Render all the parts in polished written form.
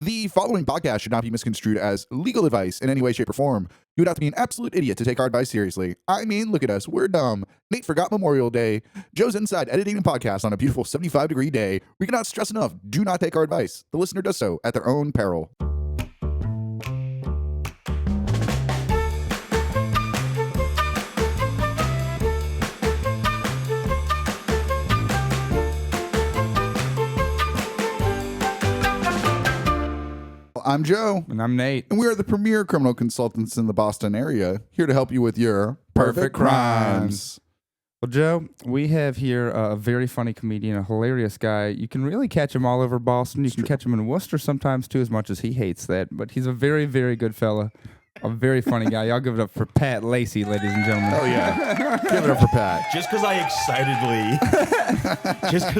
The following podcast should not be misconstrued as legal advice in any way, shape, or form. You would have to be an absolute idiot to take our advice seriously. I mean, look at us. We're dumb. Nate forgot Memorial Day. Joe's inside editing a podcast on a beautiful 75-degree day. We cannot stress enough. Do not take our advice. The listener does so at their own peril. I'm Joe. And I'm Nate. And we are the premier criminal consultants in the Boston area, here to help you with your perfect crimes. Well, Joe, we have here a very funny comedian, a hilarious guy. You can really catch him all over Boston. You can catch him in Worcester sometimes, too, as much as he hates that. But he's a very, very good fella. A very funny guy. Y'all give it up for Pat Lacey, ladies and gentlemen. Oh, yeah. Give it up for Pat. Just because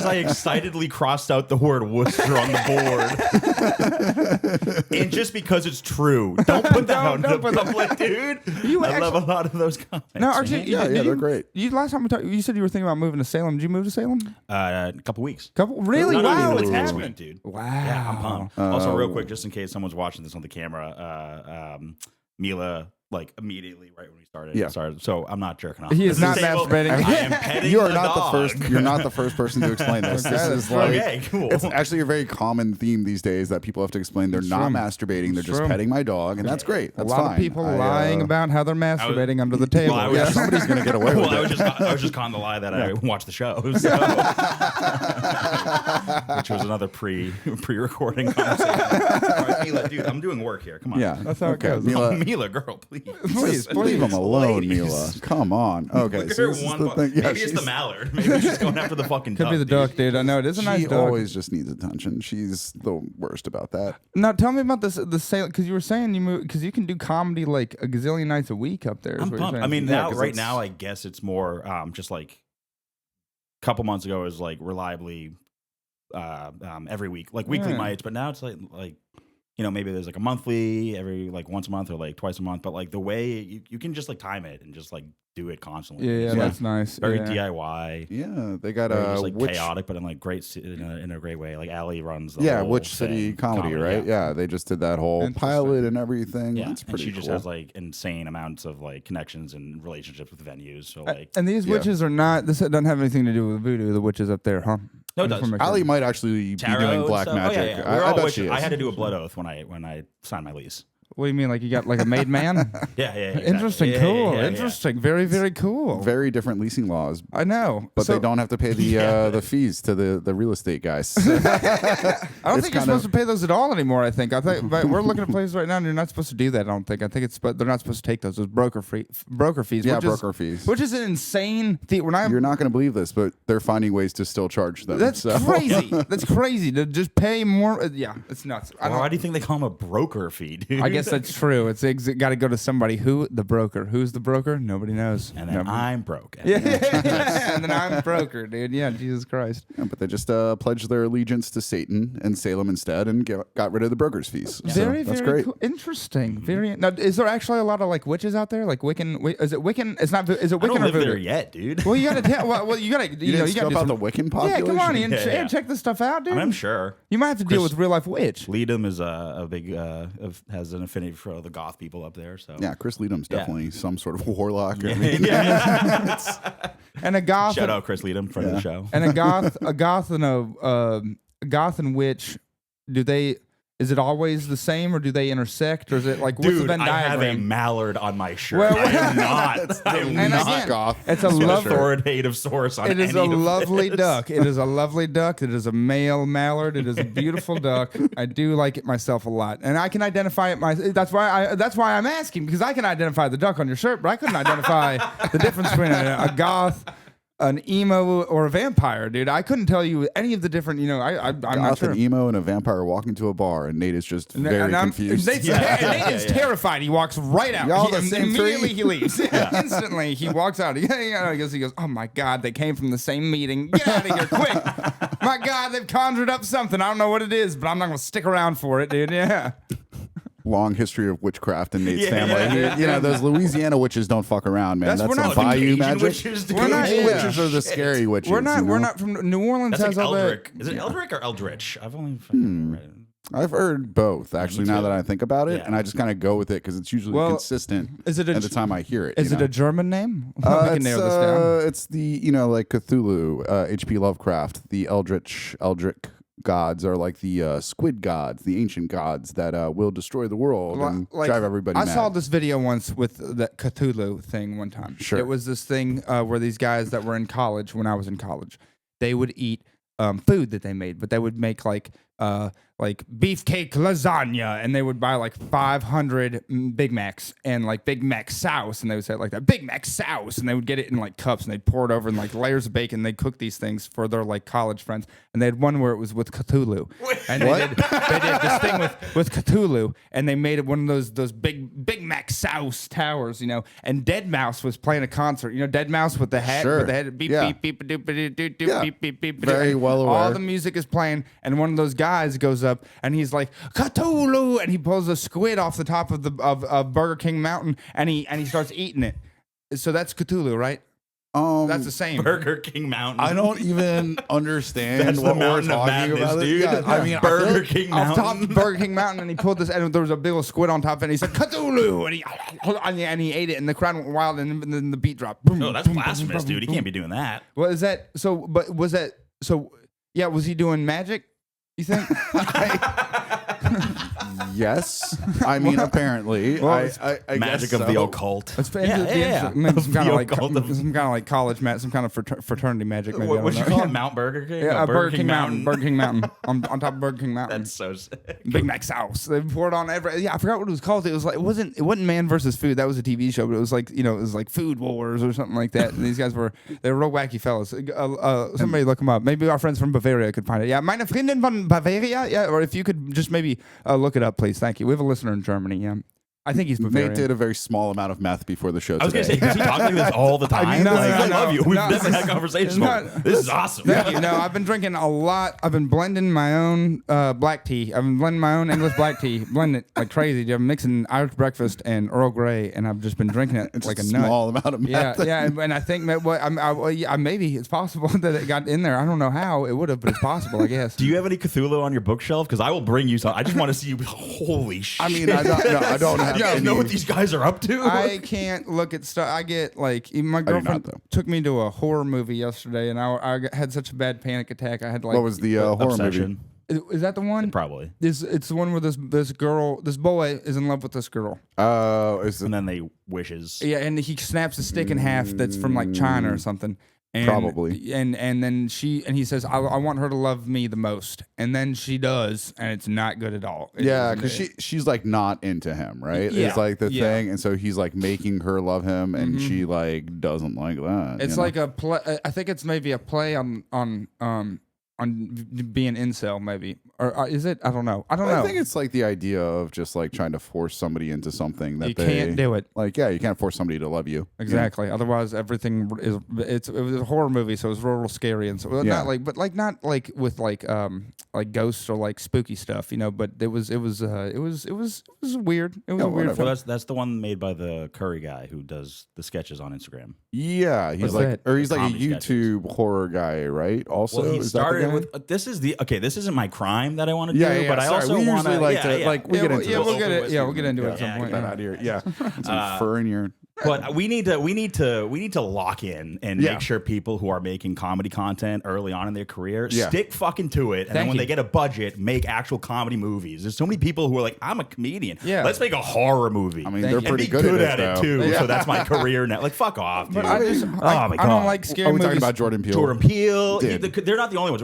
I excitedly crossed out the word Worcester on the board. And just because it's true. Don't put that out in the public, dude. I love a lot of those comments. No, RJ, Yeah, they're great. Last time we talked, you said you were thinking about moving to Salem. Did you move to Salem? A couple weeks. Really? No, Wow. it's next week, dude. Wow. Yeah, I'm pumped. Also, real quick, just in case someone's watching this on the camera, Mila, immediately right when we started. So I'm not jerking off. He is not Disabled. masturbating. I am petting You are the not dog. the first. You're not the first person to explain this. This is like Okay, cool. It's actually a very common theme these days that people have to explain. They're not masturbating. They're just petting my dog, and that's great. That's a lot fine. of people lying about how they're masturbating under the table. Well, I was- Yeah, somebody's gonna get away with Well, it. I was just calling the lie that I watched the show, so. Which was another pre-recording conversation. All right, Mila, dude, I'm doing work here. Come on. Yeah, That's how it goes. Mila, Mila, girl, please. Please, leave him alone, Please. Mila. Come on. Okay, Look at so her this is one the bu- thing. Yeah, Maybe it's the mallard. Maybe she's going after the fucking Could duck. be the duck, dude. I know. It is a nice She duck. always just needs attention. She's the worst about that. Now, tell me about the Salem, because you were saying you moved, because you can do comedy like a gazillion nights a week up there. is I'm what you're pumped. saying. I mean, Yeah, now 'cause right it's- now, I guess it's more just like a couple months ago it was like reliably every week, like weekly Yeah. nights. But now it's like maybe there's like a monthly, every like once a month or like twice a month. But like the way you can just like time it and just like do it constantly. yeah, It's, that's nice. very yeah. DIY. Yeah, they got Very just like which, chaotic, but in like in a great way. Like Allie runs the yeah, whole Which City thing. comedy, right? Yeah, they just did that whole Interesting. pilot and everything. Yeah, That's pretty and she just cool. has like insane amounts of like connections and relationships with venues. So like, And these Yeah. witches are not, this doesn't have anything to do with voodoo, the witches up there, huh? No, it does. Ali might actually be tarot doing and black stuff. magic. Oh, yeah, yeah. We're I all bet witches. she is. I had to do a blood oath when I signed my lease. What do you mean, like you got like a made man? Yeah. Exactly. Interesting, Yeah, cool, yeah. interesting, very, very cool. Very different leasing laws, I know. but So, they don't have to pay the fees to the real estate guys. I don't It's think you're kind supposed to pay those at all anymore. I think but we're looking at places right now, and you're not supposed to do that. I don't think. I think it's, but they're not supposed to take those. Those broker fees. Yeah, which broker fees. which is an insane thing. When I You're not going to believe this, but they're finding ways to still charge them. that's so. crazy. That's crazy to just pay more. Yeah, it's nuts. Why do you think they call them a broker fee, dude? I guess that's true. It's got to go to somebody. Who the broker? Who's the broker? Nobody knows. And then I'm broke. Yeah, and then I'm broker, dude. Yeah, Jesus Christ. Yeah, but they just pledged their allegiance to Satan and Salem instead, and got rid of the broker's fees. So Very, that's very great. cool. Interesting. Very. Now, is there actually a lot of like witches out there? Like Wiccan? Is it Wiccan? It's not. Is it I don't Wiccan or live voodoo? there yet, dude. Well, you gotta tell. Well, you gotta. You didn't you gotta scope do out some- the Wiccan Yeah, population? come on, Ian. Yeah. Check this stuff out, dude. I'm sure. You might have to deal with real life witch. Leadham is a big has an affinity for the goth people up there. So Yeah, Chris Leadham's definitely some sort of warlock. I yeah. mean, And a goth. Shout out Chris Leadham, friend of the show. And a goth and a goth and witch. Do they? Is it always the same, or do they intersect, or is it like what's the Dude, Venn I have a diagram? mallard on my shirt. Well, I am not. I am And not again, goth. it's a an lovely. authoritative source on It is any a of lovely this. duck. It is a lovely duck. It is a male mallard. It is a beautiful duck. I do like it myself a lot, and I can identify it. That's why I'm asking, because I can identify the duck on your shirt, but I couldn't identify the difference between a goth, an emo, or a vampire, dude. I couldn't tell you any of the different. I'm not goth, sure. an emo, and a vampire walk into a bar, and Nate is just very And I'm- confused. Nate's, Nate's terrified. He walks right out. Y'all the same Immediately three? he leaves. Instantly he walks out. I guess he goes, "Oh my God, they came from the same meeting. Get out of here quick! My God, they've conjured up something. I don't know what it is, but I'm not gonna stick around for it, dude." Yeah. Long history of witchcraft in Nate's Yeah, family. yeah, You know, those Louisiana witches don't fuck around, man. That's- That's we're some not bayou Cajun magic. witches, dude. We're not- Cajun yeah. witches are the scary witches. We're not. you know? We're not from New Orleans. That's like has all that. Eldrick. Is it Eldrick or Eldritch? I've only fucking read it. I've heard both, actually, now that I think about it. Yeah. And I just kind of go with it because it's usually consistent at the time I hear it. Is it a German name? We it's, can narrow this down. It's the, like Cthulhu, H.P. Lovecraft, the Eldritch gods are like the squid gods, the ancient gods that will destroy the world and drive everybody mad. I saw this video once with the Cthulhu thing one time. Sure. It was this thing where these guys that were in college, when I was in college, they would eat food that they made, but they would make like beefcake lasagna, and they would buy like 500 Big Macs and like Big Mac sauce, and they would say it like that, Big Mac sauce, and they would get it in like cups, and they'd pour it over in like layers of bacon. They'd cook these things for their like college friends, and they had one where it was with Cthulhu, and they did this thing with Cthulhu, and they made it one of those Big Mac sauce towers, and Dead Mouse was playing a concert, Dead Mouse with the hat, Sure. with the head beep beep beep beep beep beep beep beep beep. Very well aware. All the music is playing, and one of those guys goes up and he's like Cthulhu, and he pulls a squid off the top of the of Burger King Mountain, and he starts eating it. So that's Cthulhu, right? That's the same. Burger King Mountain. I don't even understand That's what the we're mountain of talking madness, about. dude. Yeah, I mean, Burger King Off top Mountain. of Burger King Mountain, and he pulled this, and there was a big old squid on top of it, and he said Cthulhu, and he ate it, and the crowd went wild, and then the beat dropped. Boom, No, that's boom, blasphemous, boom, dude. He boom. can't be doing that. What is that? So, but was that so? Yeah, was he doing magic? You think? Yes. I mean, apparently. Well, I Magic guess of the so. occult. It's Yeah. some kind The of occult of- like college magic, some kind of fraternity magic. Maybe. What I you don't know. call it? Mount Burger King? Yeah, No, Burger King Mountain. Burger King Mountain on top of Burger King Mountain. That's so sick. Big Mac sauce. They poured on every. Yeah, I forgot what it was called. It was like it wasn't Man versus Food. That was a TV show, but it was like it was like Food Wars or something like that. And these guys were real wacky fellas. Somebody look them up. Maybe our friends from Bavaria could find it. Yeah, meine Freundin von Bavaria. Yeah, or if you could just maybe look it up, please. Thank you. We have a listener in Germany. Yeah. I think he's Bavarian. Nate did a very small amount of meth before the show I was going to today. say, does he talk like this all the time? No, Like, no, I no. love you. We've No, never had conversations. This is awesome. Thank you. No, I've been drinking a lot. I've been blending my own black tea. I've been blending my own English black tea, blending it like crazy. I'm mixing Irish breakfast and Earl Grey, and I've just been drinking it It's like a just nut. small amount of meth. Yeah, and I think maybe it's possible that it got in there. I don't know how it would have, but it's possible, I guess. Do you have any Cthulhu on your bookshelf? Because I will bring you some. I just want to see you. Holy shit. I mean, I don't have You guys any. know what these guys are up to? I can't look at stuff. I get like even my do not, girlfriend though. took me to a horror movie yesterday, and I had such a bad panic attack. I had like What was the horror movie? Obsession. Is that the one? Probably. It's the one where this boy is in love with this girl. Oh, is it And then they wishes. Yeah, and he snaps a stick in half that's from like China or something. And, Probably. And then he says, I want her to love me the most. And then she does, and it's not good at all. Yeah, because she's like not into him, right? Yeah, It's like the yeah. thing, and so he's like making her love him, and she like doesn't like that. It's you know? like a play. I think it's maybe a play on being incel, maybe, or is it? I don't know. I think it's like the idea of just like trying to force somebody into something that you they can't do it. Like, yeah, you can't force somebody to love you. Exactly. Otherwise, everything is. It was a horror movie, so it was real scary and so Yeah. not like, but like not like with like ghosts or like spooky stuff, But it was weird. It was a weird. whatever. film. Well, that's the one made by the Curry guy who does the sketches on Instagram. Yeah, he's What's like, that? or he's like a Comedy YouTube horror guy, right? Also, Well, he is that the started guy? with this is the this isn't my crime that I want to Yeah, do, yeah, but I sorry. also we want usually like to like we Yeah, get into this. we'll get it. Yeah, we'll get into it at some Yeah, point. Get that out of here. Yeah, some fur in your. But we need to lock in and Yeah. make sure people who are making comedy content early on in their career Yeah. stick fucking to it. And then Thank when you. they get a budget, make actual comedy movies. There's so many people who are like, I'm a comedian. Yeah. Let's make a horror movie. I mean, Thank they're you. and pretty be good, at it, it too. though. So that's my career now. Like, fuck off, dude. But I my God. don't like scary Are we movies. talking about Jordan Peele? Jordan Peele. Dude. They're not the only ones.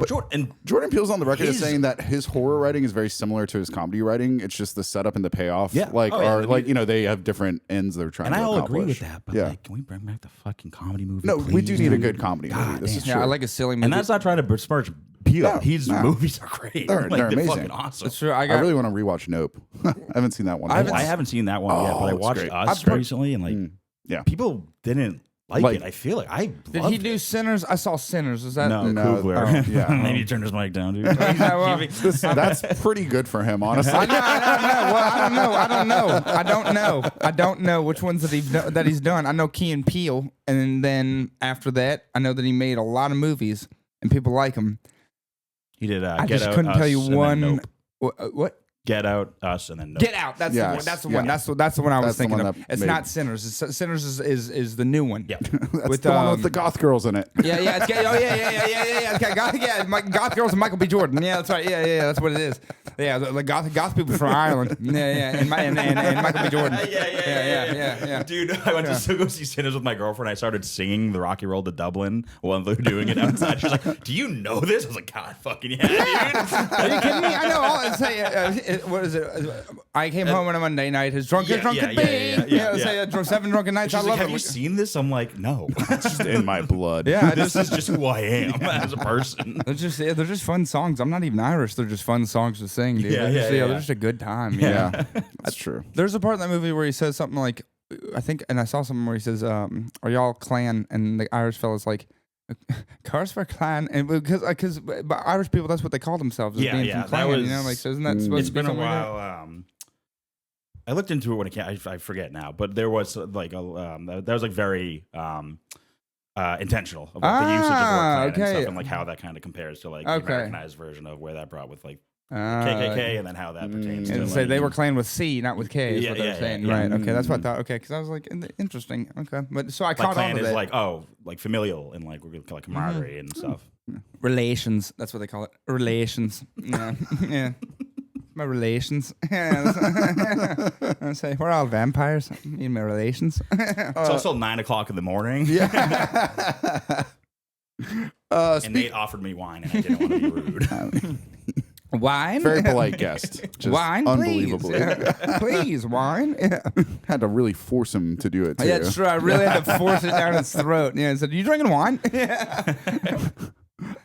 Jordan Peele's on the record as His- saying that his horror writing is very similar to his comedy writing. It's just the setup and the payoff. Yeah. Like, Oh, yeah. are like they have different ends they're trying and to I all accomplish. agree with that. But yeah. like, can we bring back the fucking comedy movie? No, we do please? need a good comedy movie. God This damn. is Yeah, true. I like a silly movie. And that's not trying to besmirch Peele. No, His no. movies are great. They're They're amazing. fucking awesome. That's true. I I really want to rewatch Nope. I haven't seen that one. I I haven't seen that one yet, but I it's watched great. Us recently, and like, yeah. people didn't like it. I feel like I Did loved he do it. Sinners? I saw Sinners. Is that No, No, Kugler. oh, yeah. Maybe turn his mic down, dude. Yeah, well, That's pretty good for him, honestly. I don't know which ones that he's done. I know Key and Peele, and then after that, I know that he made a lot of movies, and people like him. He did. I Get just Out, couldn't tell you Us, and then one. Nope. What? Get Out, Us, and then Get Out. That's the one. That's the one. That's the one I was thinking of. It's not Sinners. Sinners is the new one. Yeah. That's the one with the goth girls in it. Yeah. Goth girls and Michael B. Jordan. Yeah, that's right. Yeah. That's what it is. Yeah, the goth people from Ireland. Yeah. And Michael B. Jordan. Yeah. Dude, I went to go see Sinners with my girlfriend. I started singing the Rocky Road to Dublin while they were doing it outside. She was like, "Do you know this?" I was like, "God, fucking yeah, dude." Are you kidding me? I know. I'll say. What is it? I came home on a Monday night. As drunk as drunk could be. Say 7 drunken nights. I love it. Have you seen this? I'm like, no. It's just in my blood. Yeah, this is just who I am as a person. They're just fun songs. I'm not even Irish. They're just fun songs to sing, dude. They're just a good time. Yeah, that's true. There's a part in that movie where he says something like, I think, and I saw something where he says, "Are y'all clan?" And the Irish fella's like, "Cars for clan," and because Irish people, that's what they call themselves. Being from clan, that was, like, isn't that supposed it's to be been a something while. Like I looked into it when I forget now, but there was like that was like very intentional about the usage of word clan and stuff, and like how that kind of compares to like the Americanized version of where that brought with like KKK, and then how that pertains to say like, they were clan with C, not with K. Is Yeah, what they're saying, yeah. right? Okay, that's what I thought. Okay, because I was like, interesting. Okay, but so I caught on clan to is that. like familial and like we're gonna call it camaraderie and stuff. Relations. That's what they call it. Relations. Yeah. My relations. I say we're all vampires. Me and my relations. It's also 9 o'clock in the morning. Yeah. And Nate offered me wine, and I didn't want to be rude. Wine? Very polite guest. Just wine, unbelievably. Please, wine. Yeah. Had to really force him to do it too. Yeah, that's true. I really had to force it down his throat. Yeah, I said, "Are you drinking wine?" Yeah.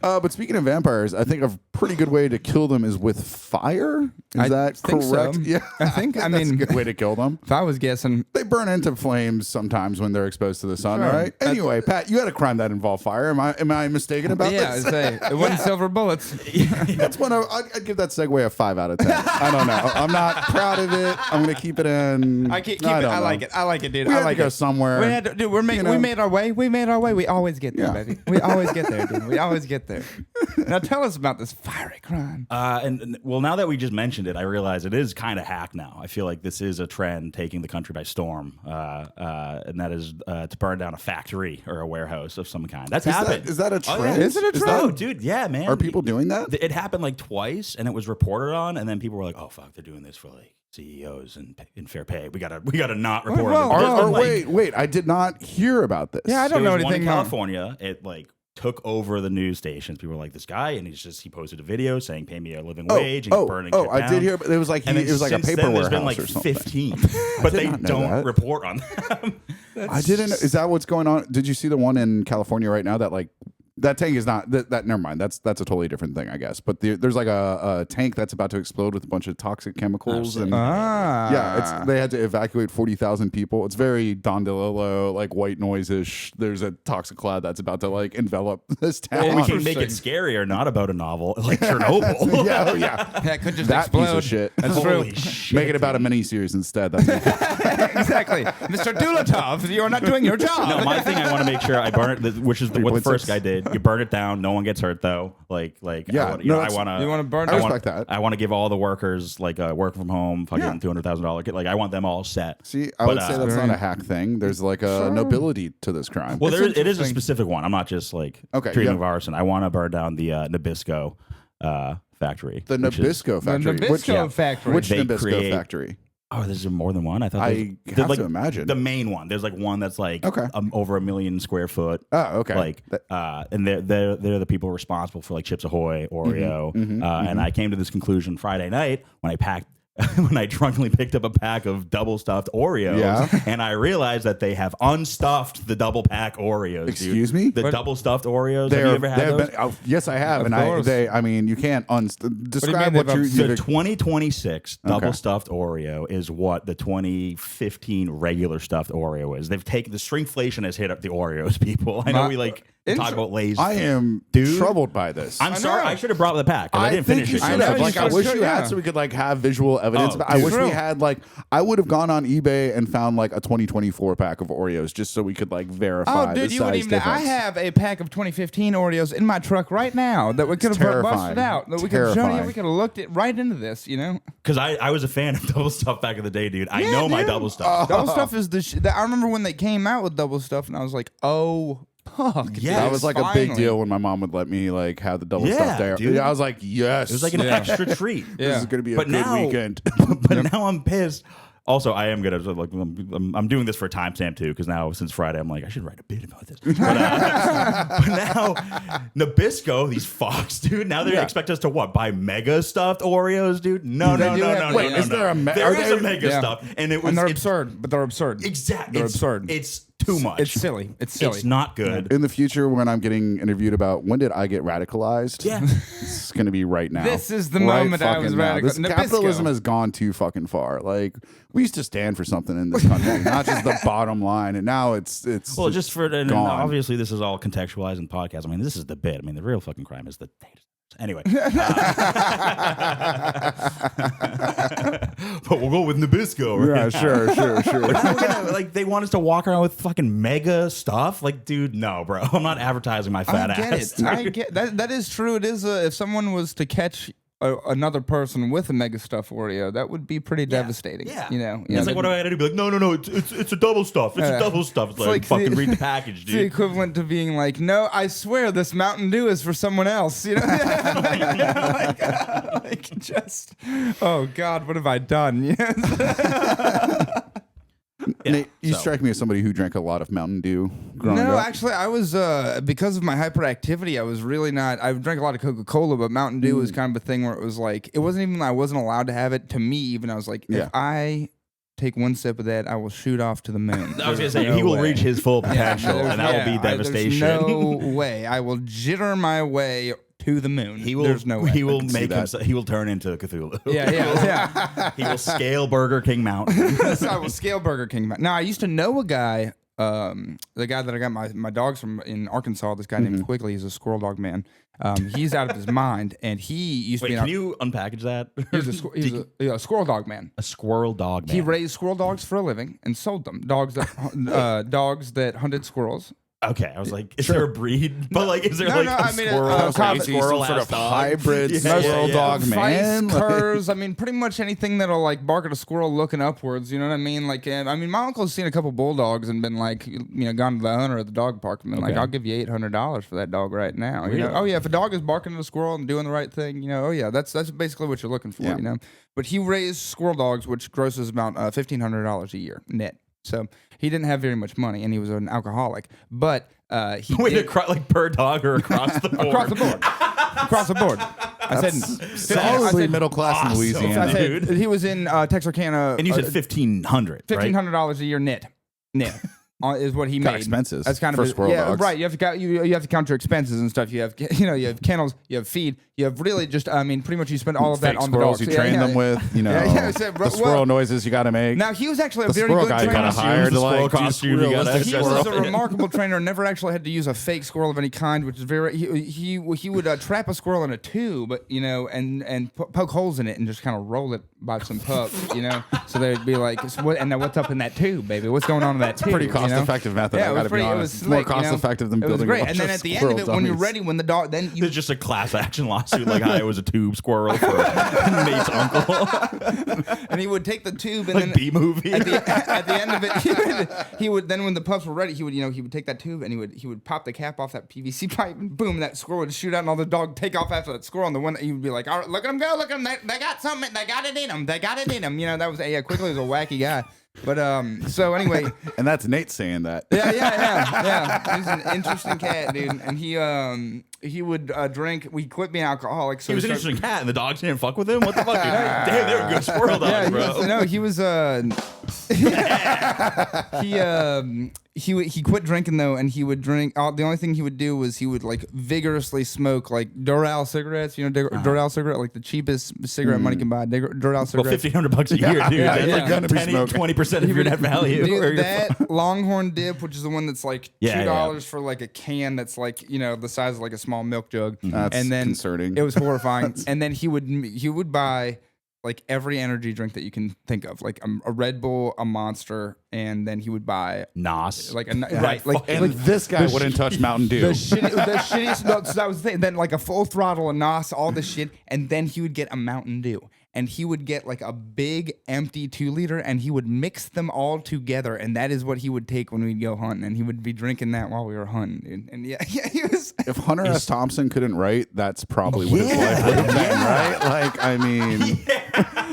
But speaking of vampires, I think a pretty good way to kill them is with fire. Is that correct? So. Yeah, I think. I mean, that's a good way to kill them. If I was guessing, they burn into flames sometimes when they're exposed to the sun. Sure. Right. Anyway, Pat, you had a crime that involved fire. Am I mistaken about this? Yeah, it wasn't silver bullets. That's one. I'd give that segue a 5 out of 10. I don't know. I'm not proud of it. I'm gonna keep it in. I keep it. I like it. I like it, dude. We I had like to go it. somewhere. We had to, dude. We made our way. We made our way. We always get there, baby. We always get there, dude. We always get there. Now tell us about this fiery crime. And well, now that we just mentioned it, I realize it is kind of hack now. I feel like this is a trend taking the country by storm, and that is to burn down a factory or a warehouse of some kind. That's happened. Is that a trend? Oh, yeah. Is it a trend? Oh, dude, yeah, man. Are people doing that? It happened like twice, and it was reported on, and then people were like, "Oh fuck, they're doing this for like CEOs and in fair pay. We gotta not report on it." Wait, I did not hear about this. Yeah, I don't know anything. One in California, it like took over the news stations. People were like, "This guy," and he posted a video saying, "Pay me a living wage," and he's burning shit I down. did hear, but it was like it was like a paper warehouse there's been like or something. 15, but they don't report on them. I didn't. Is that what's going on? Did you see the one in California right now that like that tank is not that? Never mind. That's a totally different thing, I guess. But there's like a tank that's about to explode with a bunch of toxic chemicals, and they had to evacuate 40,000 people. It's very Don DeLillo, like white noise-ish. There's a toxic cloud that's about to like envelop this town. Well, we can make it scarier, not about a novel like Chernobyl. Yeah. That could just that explode. Piece of shit. That's Holy true. shit, Make it about a miniseries instead. That's Exactly, Mr. Dulatov, you're not doing your job. No, my thing, I want to make sure I burn it, which is what the first guy did. You burn it down. No one gets hurt though. I want to burn. I respect that. I want to give all the workers like work from home, fucking $200,000. Like I want them all set. See, I would say that's not a hack thing. There's like a nobility to this crime. Well, it is a specific one. I'm not just like treating of arson. I want to burn down the Nabisco factory. The Nabisco Factory. The Nabisco Factory. Which Nabisco Factory? Oh, there's more than one. I thought I have to imagine the main one. There's like one that's like over 1 million square foot. Oh, okay. Like, and they're the people responsible for like Chips Ahoy, Oreo, and I came to this conclusion Friday night when I drunkenly picked up a pack of double stuffed Oreos, and I realized that they have unstuffed the double pack Oreos. Excuse me? The double stuffed Oreos. Have you ever had those? Yes, I have, and I mean, you can't describe what you. The 2026 double stuffed Oreo is what the 2015 regular stuffed Oreo is. They've taken the shrinkflation has hit up the Oreos, people. I know talk about Lay's. I am troubled by this. I'm sorry. I should have brought the pack. I didn't think finish you it. should have. Like, I wish you had so we could like have visual evidence. I wish we had like. I would have gone on eBay and found like a 2024 pack of Oreos just so we could like verify. Oh, dude, the you wouldn't size even. difference. I have a pack of 2015 Oreos in my truck right now that we could have busted out. That we could have shown you. We could have looked it right into this. You know. Because I was a fan of double stuff back in the day, dude. I know my double stuff. Double stuff is the I remember when they came out with double stuff, and I was like, oh. Fuck, yeah, that was like a big deal when my mom would let me like have the double stuff there. Dude. I was like, yes, it was like an extra treat. This is gonna be a good weekend. But now I'm pissed. Also, I am gonna like I'm doing this for a timestamp too because now since Friday I'm like I should write a bit about this. But now Nabisco, these fucks, dude. Now they expect us to what? Buy mega stuffed Oreos, dude? No. Wait, is there a mega stuff? And they're absurd, but they're absurd. Exactly, they're absurd. It's too much. It's silly. It's not good. In the future, when I'm getting interviewed about when did I get radicalized, it's gonna be right now. This is the moment I was radicalized. Capitalism has gone too fucking far. Like we used to stand for something in this country, not just the bottom line, and now it's well, just for and gone. obviously this is all contextualized in the podcast. I mean, this is the bit. I mean, the real fucking crime is the. Anyway, but we'll go with Nabisco. Right? Yeah, sure. Like they want us to walk around with fucking mega stuff. Like, dude, no, bro. I'm not advertising my fat ass. I get that. That is true. It is. If someone was to catch another person with a mega stuffed Oreo, that would be pretty devastating. Yeah, you know. It's like, what do I have to do? Be like, no, it's a double stuff. It's a double stuff. It's like fucking read the package, dude. It's the equivalent to being like, no, I swear this Mountain Dew is for someone else. You know, like just, oh God, what have I done? Yes. Nate, you strike me as somebody who drank a lot of Mountain Dew growing up. No, actually, I was because of my hyperactivity. I was really not. I drank a lot of Coca-Cola, but Mountain Dew was kind of a thing where it was like it wasn't even. I wasn't allowed to have it. To me, even I was like, if I take one sip of that, I will shoot off to the moon. I was gonna say he will reach his full potential, and that will be devastation. There's no way. I will jitter my way to the moon. There's no way. He will make himself. He will turn into Cthulhu. Yeah. He will scale Burger King Mountain. I will scale Burger King Mountain. Now, I used to know a guy, the guy that I got my dogs from in Arkansas. This guy named Quigley. He's a squirrel dog man. He's out of his mind, and he used to be. Can you unpackage that? He's a squirrel dog man. A squirrel dog man. He raised squirrel dogs for a living and sold them. Dogs that hunted squirrels. Okay, I was like, is there a breed? But like, is there squirrel sort of hybrid squirrel dog man? Curs. I mean, pretty much anything that'll like bark at a squirrel looking upwards. You know what I mean? Like, I mean, my uncle's seen a couple bulldogs and been like, gone to the owner at the dog park and been like, I'll give you $800 for that dog right now. Really? You know? Oh yeah, if a dog is barking at a squirrel and doing the right thing, that's basically what you're looking for. You know, but he raised squirrel dogs, which grosses about $1,500 a year net. So he didn't have very much money, and he was an alcoholic. But he like per dog or across the board? Across the board. I said solidly middle class in Louisiana. I said, he was in Texarkana. And you said $1,500. $1,500 a year net. Is what he made. Expenses. That's kind for of squirrel dogs. Right. You have to count your expenses and stuff. You have you have kennels, you have feed, you have really just pretty much you spend all of that on the dogs. You train them with the squirrel noises you got to make. Now he was actually a the very good guy trainer. Got to hire to like costume. He was a remarkable trainer. Never actually had to use a fake squirrel of any kind, which is very. He would trap a squirrel in a tube, and poke holes in it and just kind of roll it by some pups, So they'd be like, and now what's up in that tube, baby? What's going on in that tube? Pretty cost effective method. Yeah, I gotta be honest. It's more cost effective than building. It was great. And then at the end of it, when you're ready, when the dog, then it's just a class action lawsuit. Like I was a tube squirrel for Nate's uncle, and he would take the tube and like then B movie. At the end of it, he would then when the pups were ready, he would take that tube and he would pop the cap off that PVC pipe and boom, that squirrel would shoot out and all the dog take off after that squirrel. And the one that he would be like, all right, look at them go, look at them, they got something, they got it in them, they got it in them. That was Quigley was a wacky guy. But so anyway, and that's Nate saying that. Yeah. He's an interesting cat, dude. And he would drink. We quit being alcoholics. So he was an interesting cat, and the dogs didn't fuck with him. What the fuck? Damn, they were good squirrel dogs, bro. He was He quit drinking though, and he would drink. The only thing he would do was he would like vigorously smoke like Doral cigarettes. You know, Doral cigarette, like the cheapest cigarette money can buy. Doral cigarettes. Well, $1,500 a year, dude. That's like 20% of your net value. Dude, that Longhorn dip, which is the one that's like $2 for like a can that's like, you know, the size of like a small milk jug. That's and then concerning. It was horrifying. And then he would buy like every energy drink that you can think of, like a Red Bull, a Monster, and then he would buy Nos. like right, and this guy wouldn't touch Mountain Dew. The shittiest. No, so that was the thing. Then like a full throttle, a Nos, all this shit, and then he would get a Mountain Dew, and he would get like a big empty 2-liter, and he would mix them all together, and that is what he would take when we'd go hunting, and he would be drinking that while we were hunting, dude. And yeah, he was. If Hunter S. Thompson couldn't write, that's probably what his life would have been, right? Like, I mean,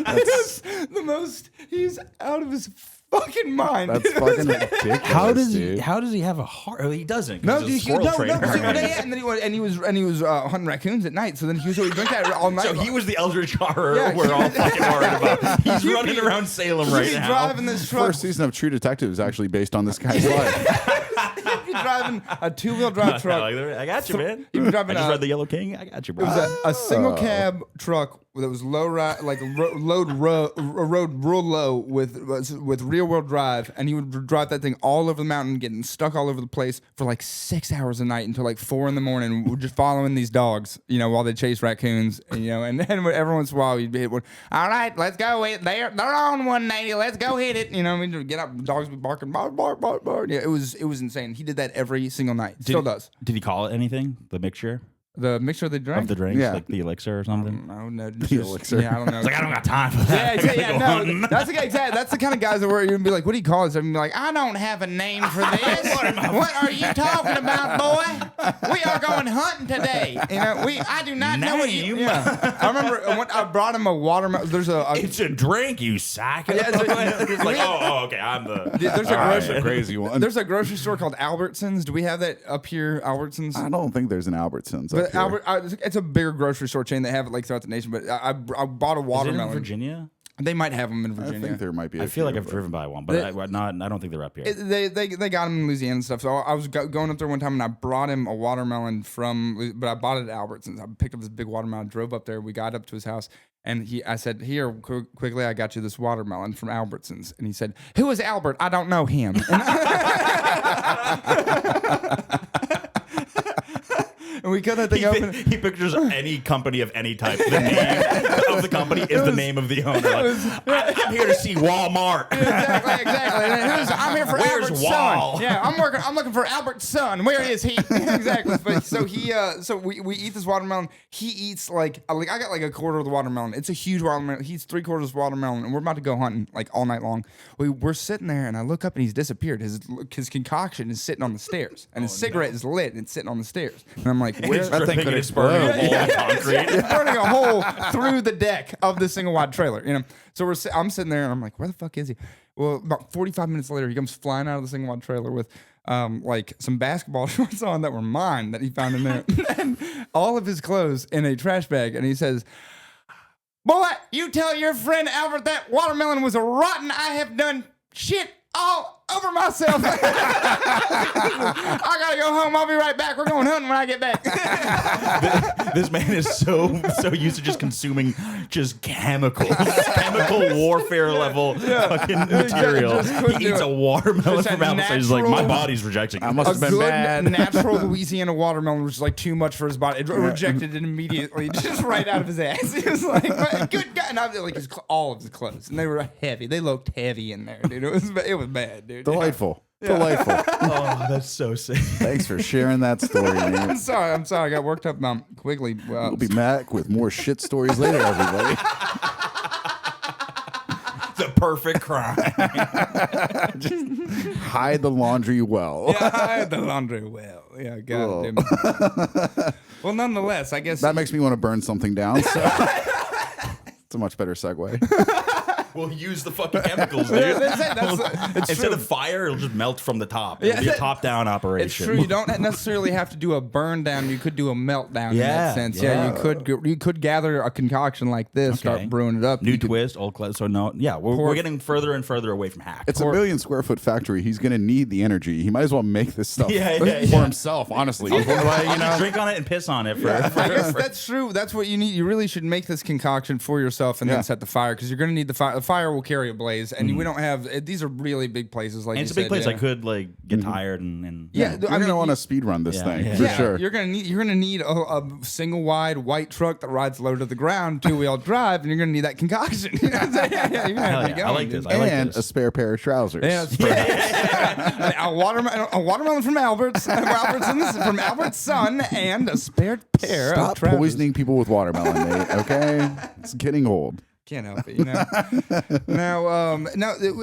that's the most. He's out of his fucking mind. That's fucking ridiculous. How does dude. he have a heart? Well, he doesn't. No, dude, dude, and then he was hunting raccoons at night. So then he would drink that all night. So he was the Eldritch Horror Yeah, we're all fucking worried about. He's running around Salem right now. Driving this truck. First season of True Detective is actually based on this guy's life. He'd be driving a 2-wheel drive truck. I got you, man. He'd be driving I just read The Yellow King. I got you, bro. It was a single cab truck that was road real low with rear wheel drive, and he would drive that thing all over the mountain, getting stuck all over the place for like 6 hours a night until like 4 a.m. We're just following these dogs, you know, while they chase raccoons, you know, and then every once in a while he'd hit one. All right, let's go. They're on 190. Let's go hit it. You know, we'd get up, dogs would be barking, bark, bark, bark, bark. Yeah, it was insane. He did that every single night. Still does. Did he call it anything? The mixture The mixture of the drink? of the drinks, Yeah. like the elixir or something? I don't know. The elixir. Yeah, I don't know. It's like I don't got time for that. No, that's the guy. Exactly. That's the kind of guys that were you'd be like, "What do you call it?" And be like, "I don't have a name for this. What are you talking about, boy? We are going hunting today. You know, I do not know what you." Name? Yeah, I remember when I brought him a watermelon. There's a It's a drink, you sack. Yeah, It's like, okay, I'm the. there's a That's grocery a crazy one. there's a grocery store called Albertsons. Do we have that up here, Albertsons? I don't think there's an Albertsons up here. It's a bigger grocery store chain. They have it like throughout the nation. But I bought a Is it watermelon. in Virginia? They might have them in I Virginia. think there might be. I feel like I've driven by one, but I don't think they're up here. They got them in Louisiana and stuff. So I was going up there one time and I brought him a watermelon but I bought it at Albertsons. I picked up this big watermelon, drove up there. We got up to his house and I said, "Here, quickly, I got you this watermelon from Albertsons." And he said, "Who is Albert? I don't know him." And we cut that thing open. He pictures any company of any type. The name of the company is the name of the owner. I'm here to see Walmart. Exactly. And I'm here for Where's Albert's Wall? son. Yeah, I'm looking for Albert's son. Where is he? Exactly. But so we eat this watermelon. He eats like I got like a quarter of the watermelon. It's a huge watermelon. He eats 3/4 watermelon, and we're about to go hunting like all night long. We're sitting there, and I look up, and he's disappeared. His concoction is sitting on the stairs, and his cigarette is lit, and it's sitting on the stairs. And I'm like, Where's that thing could it's burning a hole in concrete? It's burning a hole through the deck of the single wide trailer, you know. So I'm sitting there and I'm like, where the fuck is he? Well, about 45 minutes later, he comes flying out of the single wide trailer with like some basketball shorts on that were mine that he found in there, and all of his clothes in a trash bag. And he says, "Boy, you tell your friend Albert that watermelon was rotten. I have done shit all over myself. I gotta go home. I'll be right back. We're going hunting when I get back." This man is so used to just consuming just chemical warfare level fucking material. He eats a watermelon Just a from Albertsons. He's like, my natural- body's rejecting it. I must A have been good bad. natural Louisiana watermelon was like too much for his body. It rejected it immediately, just right out of his ass. He was like, "Good guy," and I was like, all of his clothes, and they were heavy. They looked heavy in there, dude. It was bad, dude. Delightful. Delightful. Oh, that's so sick. Thanks for sharing that story, man. I'm sorry. I got worked up quickly. We'll be back with more shit stories later, everybody. The perfect crime. Hide the laundry well. Yeah, I had the laundry well. Yeah, God damn it. Well, nonetheless, I guess That makes me want to burn something down. So it's a much better segue. We'll use the fucking chemicals, dude. Instead of fire, it'll just melt from the top. It'll be a top-down operation. It's true. You don't necessarily have to do a burn down. You could do a meltdown in that sense. Yeah, you could gather a concoction like this, start brewing it up. New twist, old class. So no, we're getting further and further away from hack. It's a 1 million square foot factory. He's going to need the energy. He might as well make this stuff for himself, honestly. Drink on it and piss on it. I guess that's true. That's what you need. You really should make this concoction for yourself and then set the fire, because you're going to need the fire. The fire will carry a blaze, and we don't have. These are really big places. Like, and it's a big place. I could get tired and you're going to want to speed run this thing for sure. You're going to need a single wide white truck that rides low to the ground, 2-wheel drive, and you're going to need that concoction. You're going to have to be going. I like this. And a spare pair of trousers. A watermelon from Albert's, from Albert's son, and a spare pair of trousers. Stop poisoning people with watermelon, Nate, okay? It's getting old. Can't help it, Now,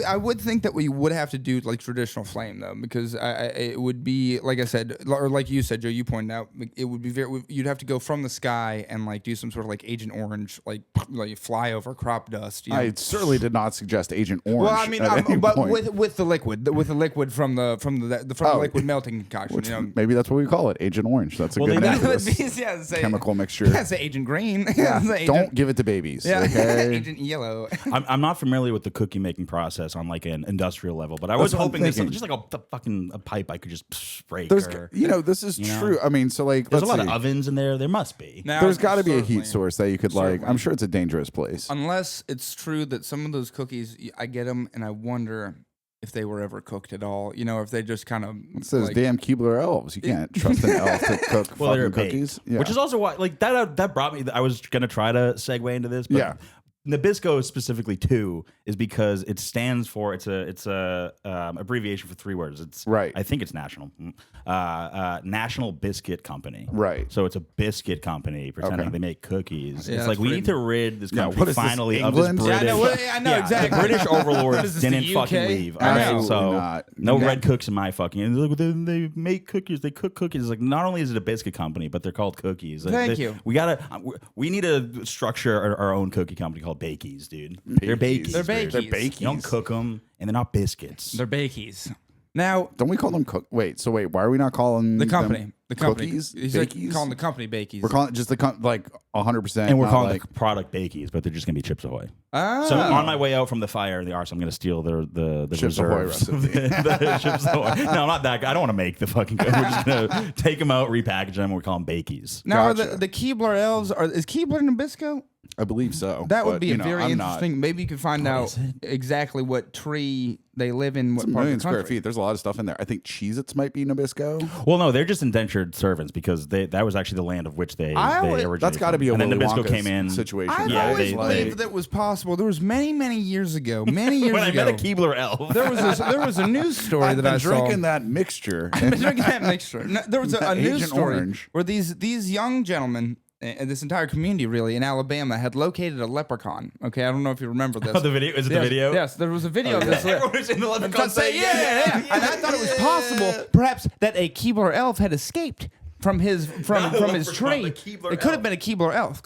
I would think that we would have to do like traditional flame though, because it would be, like I said, or like you said, Joe, you pointed out, it would be you'd have to go from the sky and like do some sort of like Agent Orange, like fly over crop dust. I certainly did not suggest Agent Orange. Well, I mean, but with the liquid from the liquid melting concoction. Maybe that's what we call it, Agent Orange. That's a good name. Chemical mixture. That's Agent Green. Don't give it to babies. Okay. Agent Yellow. I'm not familiar with the cookie making process on like an industrial level, but I was hoping this just like a pipe I could just break. This is true. I mean, so like there's a lot of ovens in there. There must be. There's got to be a heat source that you could like. I'm sure it's a dangerous place. Unless it's true that some of those cookies, I get them and I wonder if they were ever cooked at all, if they just kind of. It says damn Keebler elves. You can't trust an elf to cook fucking cookies. Yeah. Which is also why, like that brought me. I was gonna try to segue into this, but Nabisco specifically too is because it stands for it's a abbreviation for 3 words. It's I think it's National Biscuit Company. Right. So it's a biscuit company pretending they make cookies. It's like we need to rid this country finally of this British. I know exactly. The British overlords didn't fucking leave. All right. So no red cooks in my fucking. They make cookies. They cook cookies. Like not only is it a biscuit company, but they're called cookies. Thank you. We need to structure our own cookie company called Bakies, dude. They're Bakies. They're Bakies. You don't cook them, and they're not biscuits. They're Bakies. Now, don't we call them Wait, why are we not calling the company cookies? He's like calling the company Bakies. We're calling it just the 100%, and we're calling the product Bakies, but they're just gonna be Chips Ahoy. So on my way out from the fire and the arse, I'm gonna steal the Chips reserves. Ahoy recipe. The Chips Ahoy. No, not that. I don't want to make the fucking. We're just gonna take them out, repackage them, and we call them Bakies. Now, are the Keebler elves? Is Keebler Nabisco? I believe so. That would be very interesting. Maybe you could find out exactly what tree they live in. What it's 1 part million of the country. square feet. There's a lot of stuff in there. I think Cheez-Its might be Nabisco. Well, no, they're just indentured servants because that was actually the land of which they originated. That's got to be a Willy Willy Nabisco Wonka's came in situation. I always believed that was possible. There was many years ago. Many years when ago. I met a Keebler elf. There was a news story that I saw. Drinking that mixture. I've been drinking that mixture. No, there was a news story Orange. where these young gentlemen. And this entire community, really, in Alabama, had located a leprechaun. Okay, I don't know if you remember this. Oh, the video? Is it the video? Yes, there was a video of this. Everyone was in the leprechaun saying, yeah. And I thought it was possible, perhaps, that a Keebler elf had escaped from his tree. It could have been a Keebler elf.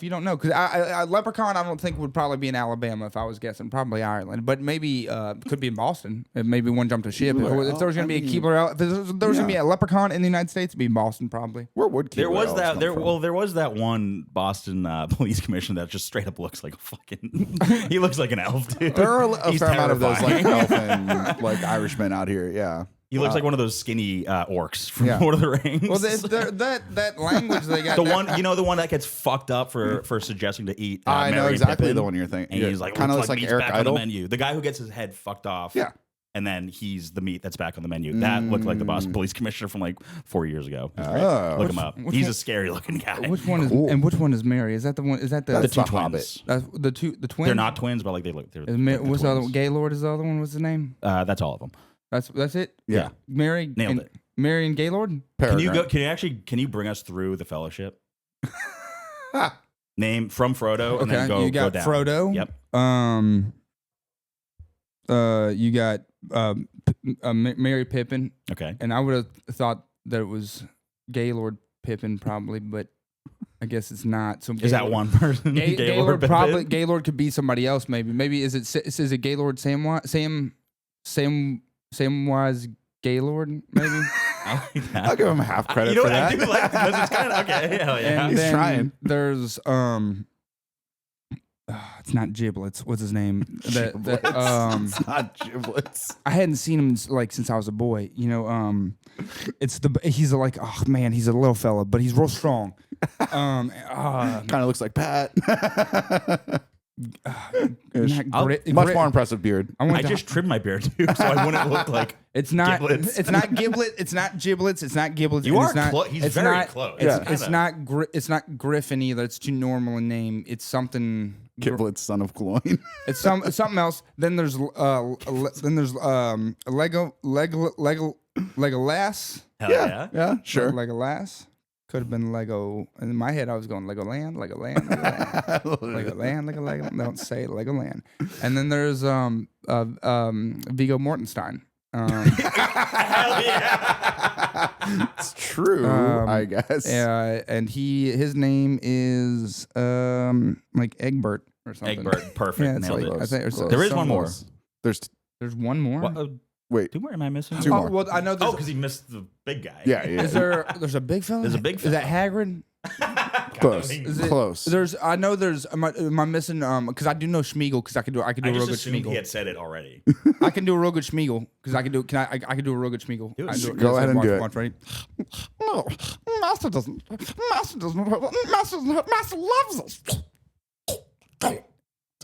You don't know, because a leprechaun I don't think would probably be in Alabama if I was guessing. Probably Ireland, but maybe could be in Boston. Maybe one jumped a ship. If there was going to be a Keebler elf, if there was going to be a leprechaun in the United States, it'd be in Boston probably. Where would Keebler there was elves that come there from? well there was that one Boston police commissioner that just straight up looks like a fucking he looks like an elf, dude. There are a He's fair amount of those like terrifying. elf and like Irishmen out here. Yeah. He looks like one of those skinny orcs from Lord of the Rings. Well, that language they got. the one that gets fucked up for suggesting to eat. I know Mary exactly Pippin. the one you're thinking. And he's like, kind of looks like meat's Eric back on Idle. the menu. The guy who gets his head fucked off. Yeah. And then he's the meat that's back on the menu. That looked like the Boston police commissioner from like 4 years ago. Look him up. He's a scary looking guy. Which one is and which one is Mary? Is that the one? Is that the two the twins? That's the twins. They're not twins, but like they look. They're What's the other one? twins. Gaylord is the other one. What's his name? That's all of them. That's it. Yeah. Mary Nailed it. Mary and Gaylord. Can you bring us through the Fellowship? Name from Frodo and then go you got go down. Frodo. Yep. You got Mary Pippin. Okay. And I would have thought that it was Gaylord Pippin probably, but I guess it's not. So Is that one person? Gaylord probably. Gaylord could be somebody else. Maybe is it Gaylord Samwise Gaylord? Maybe. I'll give him half credit for that. I do like because it's kind of okay. Hell yeah. And He's then trying. There's it's not Giblets. What's his name? It's not Giblets. I hadn't seen him since I was a boy. You know, he's like, oh man, he's a little fella, but he's real strong. Kind of looks like Pat. Much more impressive beard. I just trimmed my beard too, so I wouldn't look like it's not Giblets. It's not Giblet. It's not Giblets. It's not Giblets. You are close. He's very close. It's not Griffin either. It's too normal a name. It's something. Giblets, son of Cloyne. It's something else. Then there's Legolas. Yeah, sure. Legolas. Could have been Lego. In my head, I was going Legoland. Legoland. Don't say it, Legoland. And then there's Viggo Mortensen. Hell yeah. It's true, I guess. And his name is like Egbert or something. Egbert, perfect. Yeah, Nailed it. There is one more. There's one more. What, wait, two more? Am I missing? Two more. Well, I know. Because he missed the big guy. Yeah. There's a big fella. There's a big Is that Hagrid? Close. Close. Am I missing? Because I do know Schmeagol because I can do a real good Schmeagol. He had said it already. I can do a real good Schmeagol because I can do. I can do a real good Schmeagol. Go ahead and do it. Watch, ready? No, Master doesn't. Master loves us.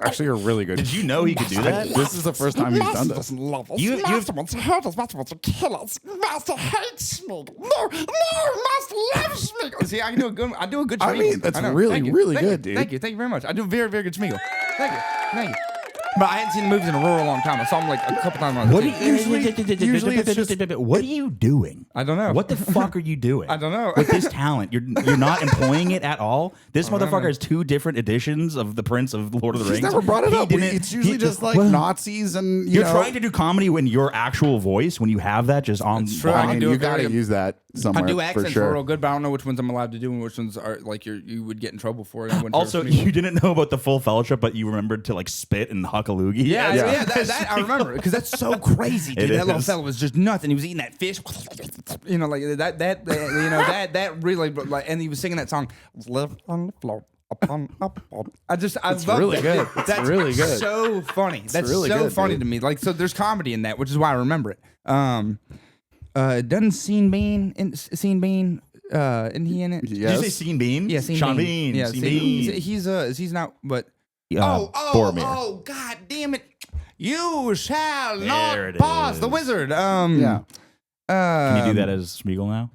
Actually, a really good. Did you know he could do that? This is the first time he's done this. Doesn't love us. You've- Master wants to hurt us. Master wants to kill us. Master hates Schmeagol. No, Master loves Schmeagol. See, I do a good Schmeagol. I mean, that's know. really, Thank you. really Thank good, you. dude. Thank you very much. I do a very, very good Schmeagol. Thank you. But I hadn't seen the movies in a real long time. I saw them like a couple times. What Usually it's just. What are you doing? I don't know. What the fuck are you doing? I don't know. With this talent, you're not employing it at all. This motherfucker has 2 different editions of The Prince of Lord of the He's Rings. never brought it up. didn't- It's usually he- just like well, Nazis and You're know. trying to do comedy when your actual voice, when you have that just on. It's true. I I mean, do you a very got to good- use that somewhere. I do for accents sure. real good, but I don't know which ones I'm allowed to do and which ones are like you would get in trouble for. I wouldn't Also, do a Schmeagol. you didn't know about the Full Fellowship, but you remembered to like spit and huck a loogie. Yeah, that I remember because that's so crazy, dude. It That little is. fella was just nothing. He was eating that fish, you know, like that really, like, and he was singing that song. Live on the floor. I love really that. good. It's That's really good. So funny. That's really so good, funny dude. to me. Like, so there's comedy in that, which is why I remember it. Doesn't Sean Bean isn't he in it? Did you say Sean Bean? Yeah, Sean Sean Bean. Bean. Yeah, Sean Bean. he's not. But Boromir. oh, God damn it! You shall There not it pass the is. wizard. Yeah. Can you do that as Schmeagol now?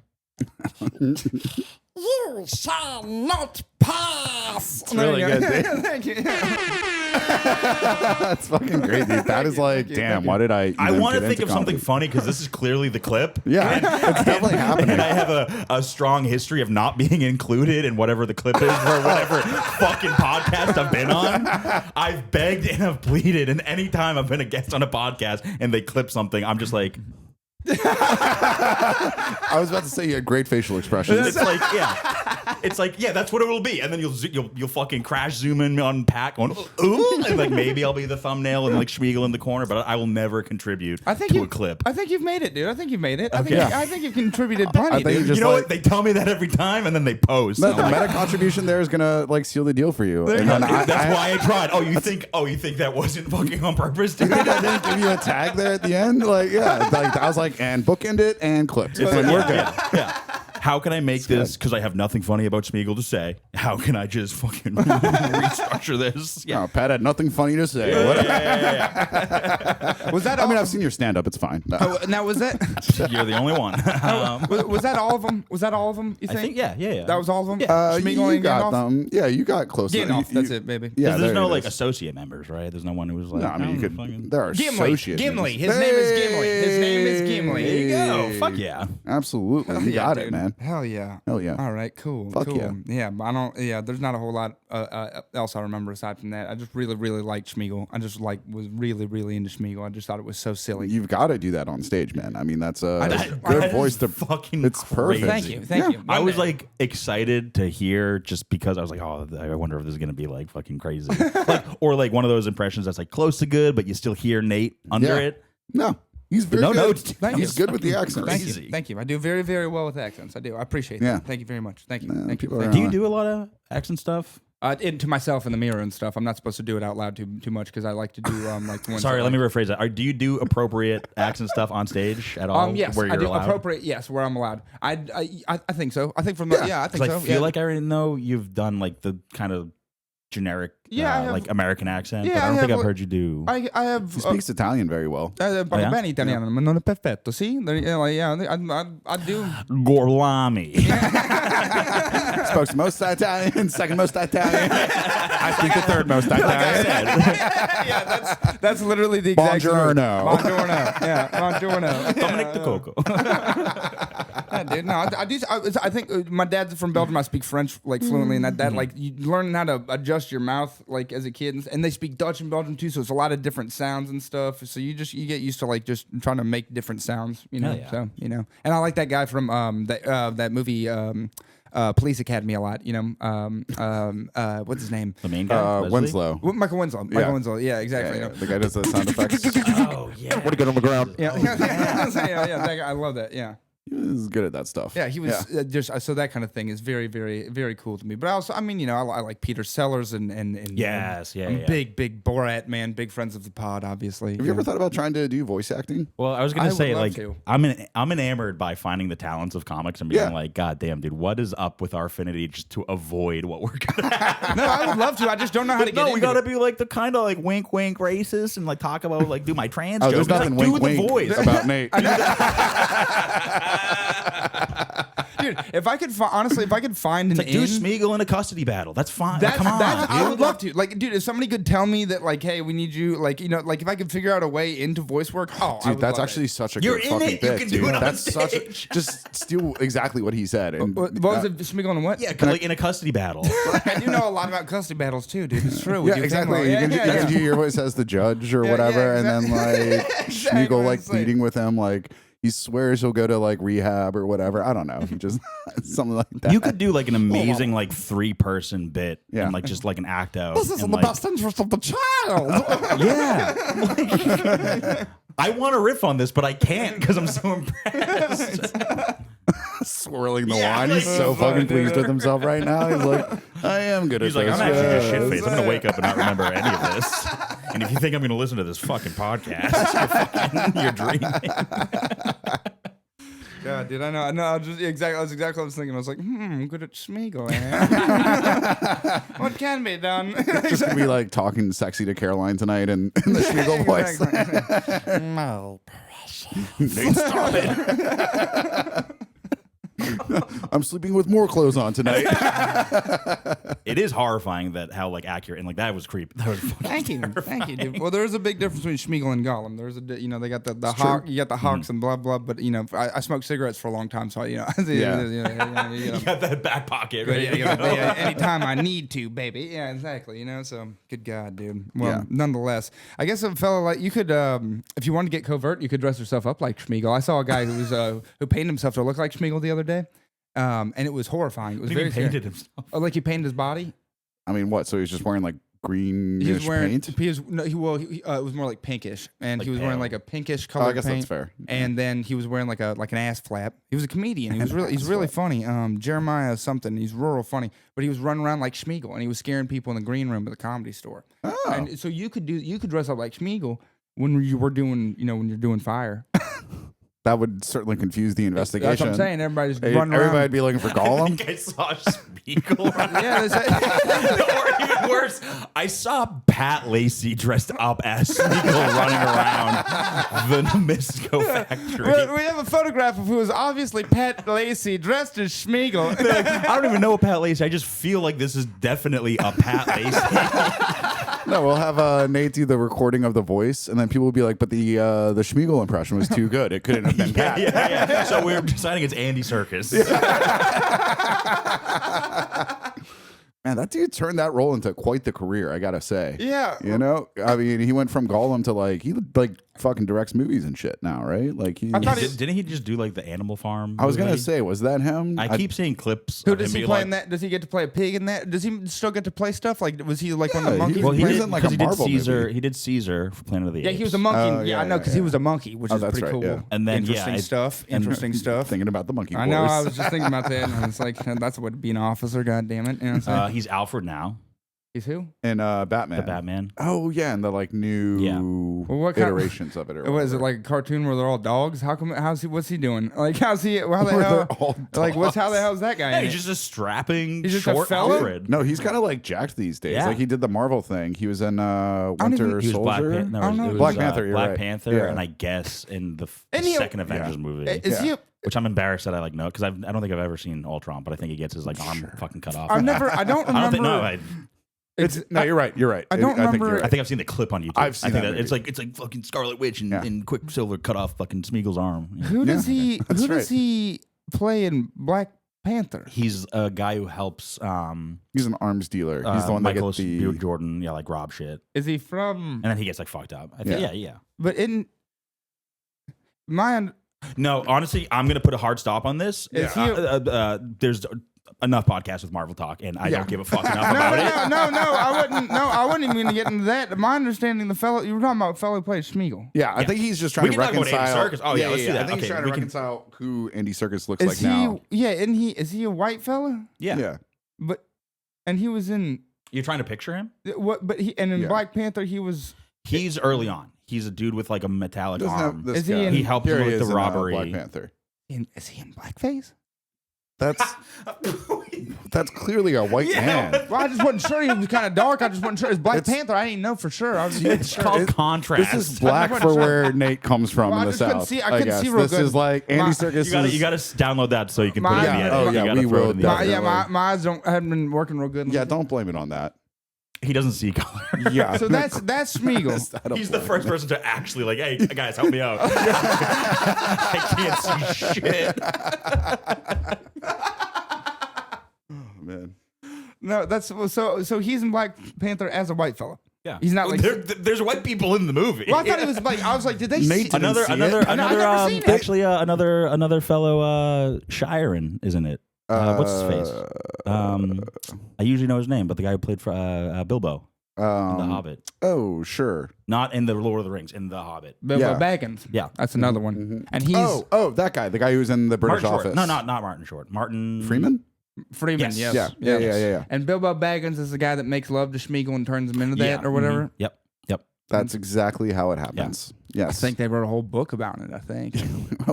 You shall not pass. It's really good, dude. Thank you. That's fucking great, dude. That is like, damn, why did I I even want to get think into of something comedy? funny because this is clearly the clip. Yeah, it's definitely happening. And I have a strong history of not being included in whatever the clip is for whatever fucking podcast I've been on. I've begged and I've pleaded, and anytime I've been a guest on a podcast and they clip something, I'm just like, I was about to say you had great facial expressions. it's like, yeah, that's what it will be. And then you'll fucking crash zoom in on Pat going, ooh, and like maybe I'll be the thumbnail and like Schmeagol in the corner, but I will never contribute to a clip. I think you've made it, dude. I think you've made it. Okay. I think you've contributed plenty, I think dude. you just You know like, what? They tell me that every time, and then they post. No, I'm the like, meta contribution there is gonna like seal the deal for you. there you And go, then dude. That's why I tried. Oh, you think that wasn't fucking on purpose, dude? I didn't give you a tag there at the end. Like, yeah, like I was like, and bookend it and clipped. It's like, we're good. Yeah. How can I make this? Because I have nothing funny about Schmeagol to say. How can I just fucking restructure this? No, Pat had nothing funny to say. Was that? I all mean, I've seen your stand up. It's fine. No. now was that? You're the only one. Was that all of them? Was that all of them? You I think? think, yeah. That was all of them. You and got Gandalf? them. Yeah, you got close. Gandalf. You- That's it, baby. Yeah, There's there no it like is. associate members, right? There's no one who was like, No, I mean, you could. fucking... There are Gimli. associate Gimli. names. His name is Gimli. His name is Gimli. There you go. Fuck yeah. Absolutely. You got it, dude. man. Hell yeah. Hell yeah. All right, cool. Fuck cool. yeah. Yeah, but I don't. Yeah, there's not a whole lot else I remember aside from that. I just really, really liked Schmiegel. I just was really, really into Schmiegel. I just thought it was so silly. You've got to do that on stage, man. I mean, that's a good voice to fucking. It's perfect. crazy. Thank you. I was like excited to hear just because I was like, oh, I wonder if this is gonna be like fucking crazy, or like one of those impressions that's like close to good, but you still hear Nate under it. No. He's very No good. notes. He's good with the accents. Thank Crazy. you. Thank you. I do very, very well with accents. I do. I appreciate Yeah. that. Thank you very much. Thank you. Thank you. people are- Do you do a lot of accent stuff? To myself in the mirror and stuff. I'm not supposed to do it out loud too much because I like to do like the ones. Sorry, that, let me rephrase that. Do you do appropriate accent stuff on stage at all? Yes, where I you're do allowed? appropriate. Yes, where I'm allowed. I think so. I think from the, I think 'Cause so. I feel yeah. like I already know you've done like the kind of generic, I have- like American accent, Yeah, but I don't I think have, I've heard you do. I have. He speaks Italian very well. Parlo yeah? bene italiano, ma non è perfetto. See, I do. Gorlami. Spoke most Italian, second most Italian. I speak the third most Italian. Yeah, that's literally the exact. Buongiorno. Buongiorno. Yeah, buongiorno. Dominic the Coco. Yeah, dude, no, I do. I think my dad's from Belgium. I speak French like fluently, and that like you learn how to adjust your mouth like as a kid, and they speak Dutch in Belgium too. So it's a lot of different sounds and stuff. So you get used to like just trying to make different sounds, you know. Hell yeah. So and I like that guy from that movie. Police Academy a lot, what's his name? The main guy, Leslie? Winslow. Michael Winslow. Michael Winslow. Yeah, exactly. Yeah, the guy does the sound effects. Oh yeah. What to get on the ground? Yeah, yeah, that guy, I love that. Yeah. He's good at that stuff. Yeah, he was just so that kind of thing is very, very, very cool to me. But also, I mean, I like Peter Sellers and Yes, yeah, I'm yeah. big Borat man, big friends of the pod, obviously. Have you ever thought about trying to do voice acting? Well, I was I gonna would say love like to. I'm enamored by finding the talents of comics and being Yeah. like, God damn, dude, what is up with our affinity just to avoid what we're good at? No, I would love to. I just don't know how to get No, into we gotta it. be like the kind of like wink racist and like talk about like do my trans Oh, jokes. there's nothing Like, wink do the wink voice. about Nate. Dude, if I could honestly, if I could find an It's like do in, Smeagol in a custody battle. That's fine. Like, come on, I dude. would love to. Like, dude, if somebody could tell me that, like, hey, we need you, like, like, if I could figure out a way into voice work, I Dude, would that's love actually it. such a You're good in fucking it. You bit, can dude. do it on That's such a, stage. just steal exactly what he said. And What was it? Schmiegel and what? Yeah, 'cause, like in a custody battle. I do know a lot about custody battles too, dude. It's true. We yeah, do exactly. things like- You can do your voice as the judge or whatever, and then like Exactly Schmiegel what like I'm saying. pleading with him, like he swears he'll go to like rehab or whatever. I don't know. He just something like that. You could do like an amazing like 3-person bit Yeah. and like just like an act out. This is in and, the like, best interest of the child. Yeah. Like, I want to riff on this, but I can't because I'm so impressed. swirling the Yeah, wine. like- He's so fucking pleased with himself right now. He's like, I am good He's at like, this. I'm actually just shit yes." faced. I'm gonna wake up and not remember any of this. And if you think I'm gonna listen to this fucking podcast, you're dreaming. God, dude, I know. That's exactly what I was thinking. I was like, I'm good at Schmiegel. Eh? What can be done? Just gonna be like talking sexy to Caroline tonight in the Schmiegel voice. Exactly. My precious. Nate, stop it. I'm sleeping with more clothes on tonight. It is horrifying that how like accurate and like that was creepy. That was fucking Thank you, dude. Well, there is a big difference between Schmiegel and Gollum. There's they got the hawk, you got the hawks and blah blah. But I smoked cigarettes for a long time, so Yeah. You got that back pocket, right? anytime I need to, baby. Yeah, exactly. So good God, dude. Well, Yeah. nonetheless, I guess a fella like you could, if you wanted to get covert, you could dress yourself up like Schmiegel. I saw a guy who was who painted himself to look like Schmiegel the other day, and it was horrifying. It was very painted scary. himself. Oh, like he painted his body. I mean, what? So he's just wearing like greenish He was wearing. paint? He was, no, it was more like pinkish, and Like he was wearing pale. like a pinkish Oh, color I guess paint. that's fair. And then he was wearing like an ass flap. He was a comedian. He's really funny. Jeremiah something. He's rural funny, but he was running around like Schmiegel, and he was scaring people in the green room at the Comedy Store. Oh. And so you could dress up like Schmiegel when you were doing when you're doing fire. That would certainly confuse the investigation. That's what I'm saying. Everybody's Hey, running everybody'd around. be looking for I Gollum. think I saw Spiegel. Yeah, they say- Or even worse, I saw Pat Lacey dressed up as Spiegel running around the Nabisco Factory. we have a photograph of who is obviously Pat Lacey dressed as Schmiegel. Like, I don't even know a Pat Lacey. I just feel like this is definitely a Pat Lacey. No, we'll have Nate do the recording of the voice, and then people will be like, "But the Schmiegel impression was too good. It couldn't have been Pat." Yeah. So we're deciding it's Andy Serkis. Man, that dude turned that role into quite the career, I gotta say. Yeah. You know, I mean, he went from Gollum to he fucking directs movies and shit now, right? Like he. Didn't he just do like the Animal Farm? I was gonna movie? say, was that him? I keep seeing clips. Who of does him he be play like, in that? Does he get to play a pig in that? Does he still get to play stuff? Like, was he like one of the Yeah, monkeys? Well, he was did in, like, a because he did Marvel Caesar. movie. He did Caesar for Planet of the Apes. Yeah, he was a monkey. Oh, yeah, I know, because he was a monkey, which is that's pretty right, cool. yeah. And then, interesting yeah, stuff. and- Interesting stuff. Thinking about the monkey boys. I know. I was just thinking about that, and I was like, that's what be an officer. God damn it! You know what I'm saying? He's Alfred now. He's who? in Batman. The Batman. Oh yeah, and the new Well, what kind- iterations of it. Or Was it whatever. like a cartoon where they're all dogs? How come? How's he? What's he doing? Like, how's he? How the Where hell? they're all Like, dogs. how the hell's that guy? Yeah, in he's it? just a strapping, He's just a short fella? Alfred. No, he's kind of like jacked these days. Yeah. Like he did the Marvel thing. He was in even- Winter He was Black Soldier. Panther. No, I don't know. it was, Black Panther, you're Black right. Panther, Yeah. and I guess in the And he- second Avengers movie, Is he? which I'm embarrassed that I know because I don't think I've ever seen Ultron, but I think he gets his arm fucking cut off. I don't remember. I don't think. No, No, you're right. You're right. I don't I think remember- you're right. I think I've seen the clip on YouTube. I've seen I think that that it's movie. like fucking Scarlet Witch and, Yeah. and Quicksilver cut off fucking Smeagol's arm. Yeah. Who does he? that's Who right. does he play in Black Panther? He's a guy who helps He's an arms dealer. He's the one that Michael gets the. Jordan, like rob shit, Is he from? and then he gets like fucked up. I think, Yeah. yeah. But in my No, honestly, I'm gonna put a hard stop on this. Is he- There's enough podcasts with Marvel talk, and I don't give a fuck enough no, about it. no, I wouldn't even gonna get into that. My understanding, the fellow you were talking about, fellow who played Schmiegel. Yeah, I think he's just trying We to can talk about Andy reconcile. Serkis. Oh, yeah, let's do that. I think he's Okay, trying we to can- reconcile who Andy Serkis looks Is like he? now. Yeah, isn't he? Is he a white fella? Yeah. But and he was in You're trying to picture him? what? But he and in Yeah. Black Panther he was. He's early on. He's a dude with like a metallic Doesn't arm. have this Is he guy. in- He helped Here him he with is the in, robbery. Black Panther. Is he in blackface? That's clearly a white man. Well, I just wasn't sure. He was kind of dark. I just wasn't sure. It's Black Panther. I didn't know for sure. I was It's called contrast. This is black for where Nate comes from Well, I in the just couldn't south. see- I couldn't guess. see real This good. is like Andy My- Serkis. You gotta download that so you can put My- it in the Yeah. edit. Oh, You yeah, gotta we throw it will in the definitely. edit. my eyes haven't been working real good. Yeah, don't blame it on that. He doesn't see color. Yeah. So that's Schmiegel. He's the first person to actually like, hey guys, help me out. I can't see shit. Man. No, that's so he's in Black Panther as a white fella. Yeah, He's not like. there's white people in the movie. Well, I thought he was like. I was like, did they Nate see didn't another see another it. I know, I've another never seen it. actually another fellow Shiren, isn't it? What's his face? I usually know his name, but the guy who played for Bilbo in The Hobbit, Oh, sure. not in the Lord of the Rings, in The Hobbit. Bilbo Yeah. Baggins? Yeah. That's another one. And he's Oh, that guy. The guy who's in the British Martin office. Short. No, not Martin Short. Martin Freeman? Freeman. Yes. Yes. Yeah. And Bilbo Baggins is the guy that makes love to Schmiegel and turns him into that or whatever. Mhm. Yep. That's exactly how it happens. I Yes. think they wrote a whole book about it. I think.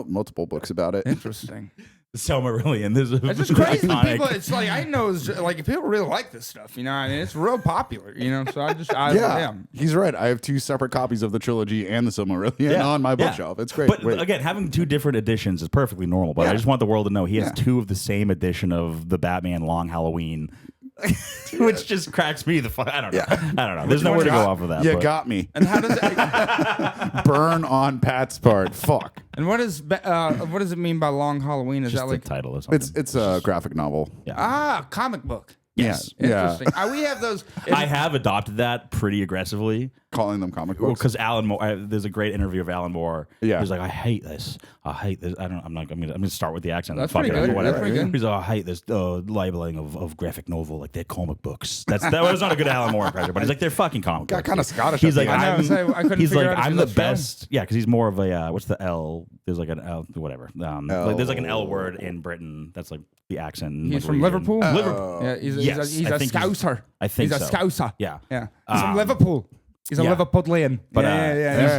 Multiple books about it. Interesting. Selma really, and this is It's just crazy. iconic. People, it's like I didn't know. It was just, like people really like this stuff, you know. I mean, it's real popular, you know. So Yeah, he's right. I have 2 separate copies of the trilogy and the Silmarillion on my bookshelf. It's great. But Wait. again, having 2 different editions is perfectly normal. But I just want the world to know he has 2 of the same edition of the Batman Long Halloween, which just cracks me the fuck. I don't know. I don't know. There's nowhere to go off of that. You but got me. And how does it? Burn on Pat's part. Fuck. And what does it mean by Long Halloween? Is just that like the title or something. It's a graphic novel. comic book? Yes. Yeah. Interesting. We have those. I have adopted that pretty aggressively. Calling them comic books. Because Alan Moore, there's a great interview of Alan Moore. Yeah. He's like, I hate this. I hate this. I'm gonna start with the accent. That's Fuck pretty it, good. whatever. That's pretty good. He's like, I hate this labeling of graphic novel like they're comic books. That was not a good Alan Moore impression, but he's like, they're fucking comic Got books. kind of Scottish. He's at like, the end. I couldn't he's figure like, out if I'm he the loves film. best. Yeah, because he's more of a what's the L? There's like an L, whatever. Like, there's like an L word in Britain. That's like the accent. in, He's like, from region. Liverpool. Liverpool. Yeah, he's Yes, a I think Scouser. I think he's a so. Scouser. Yeah. Yeah. He's from Liverpool. He's a Yeah. Liverpudlian. But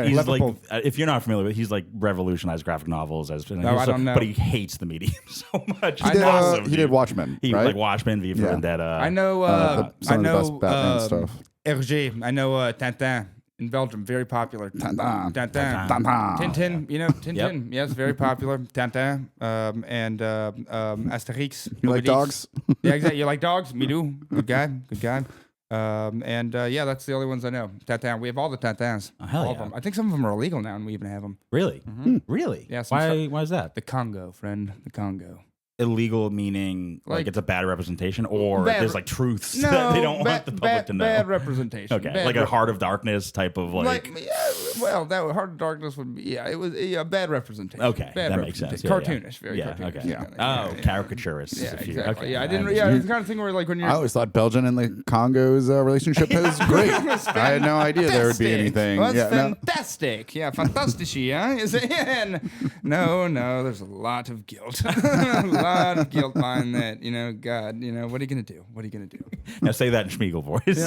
he's Liverpool. like, if you're not familiar with, he's like revolutionized graphic novels as. No, I don't know. But he hates the medium so much. He It's did, awesome, he dude. did Watchmen. He right? like Watchmen, V for Yeah. Vendetta. I know. some I of the best know. Batman stuff. Hergé. I know Tintin in Belgium. Very popular. Tintin. Tintin. Tintin. Tintin. You know Tintin. Yes, very popular. Tintin. And Asterix. You like Obelix. dogs? Yeah, exactly. You like dogs? Me do. Good guy. Good guy. Yeah, that's the only ones I know. Tatin. We have all the tatins. Oh, hell all of yeah. them. I think some of them are illegal now, and we even have them. Really? Really? Yeah, Why is that? The Congo, friend. The Congo. Illegal meaning like it's a bad representation, or Bad there's like truths No, that they don't want the public to know. Bad representation. Okay, Bad like a Heart of Darkness type of like. That Heart of Darkness would be. Yeah, it was a bad representation. Okay, bad that makes sense. Cartoonish, very yeah, cartoonish. okay. Yeah. Caricaturist. Yeah, if you- exactly. okay, Yeah, I I didn't. understand. Yeah, it's the kind of thing where like when you're. I always thought Belgium and the Congo's relationship was great. I had no idea there would be anything. Well, that's yeah, no. fantastic. Yeah, fantastici, huh? Is it? No, there's a lot of guilt. A lot of guilt behind that. God, what are you gonna do? What are you gonna do? Now say that in Schmiegel voice.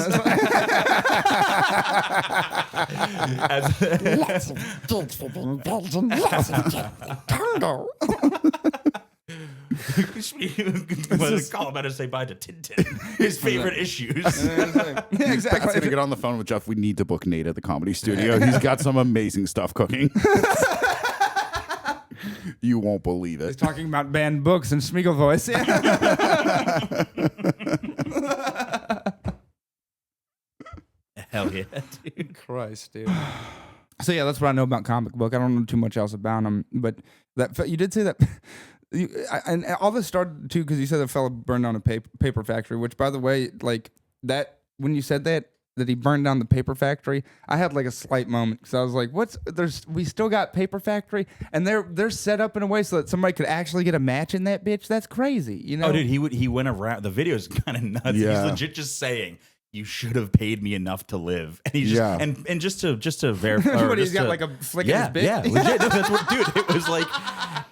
Lots of guilt for being Belgian. Lots of guilt. Congo. Call him out and say bye to Tintin. His favorite issues. Yeah, Pat's exactly. gonna get on the phone with Jeff. We need to book Nate at the Comedy Studio. He's got some amazing stuff cooking. You won't believe He's it. talking about banned books in Schmiegel voice. Hell yeah, dude. Christ, dude. So yeah, that's what I know about comic book. I don't know too much else about them, but you did say that. And all this started too because you said that fellow burned down a paper factory. Which, by the way, like that when you said that he burned down the paper factory, I had like a slight moment because I was like, we still got paper factory, and they're set up in a way so that somebody could actually get a match in that bitch. That's crazy, Oh, dude, he went around. The video is kind of nuts. Yeah. He's legit just saying, "You should have paid me enough to live," and he's just and just to verify. What, he's got like a flick in his bit? Yeah, legit. No, that's what, dude. It was like,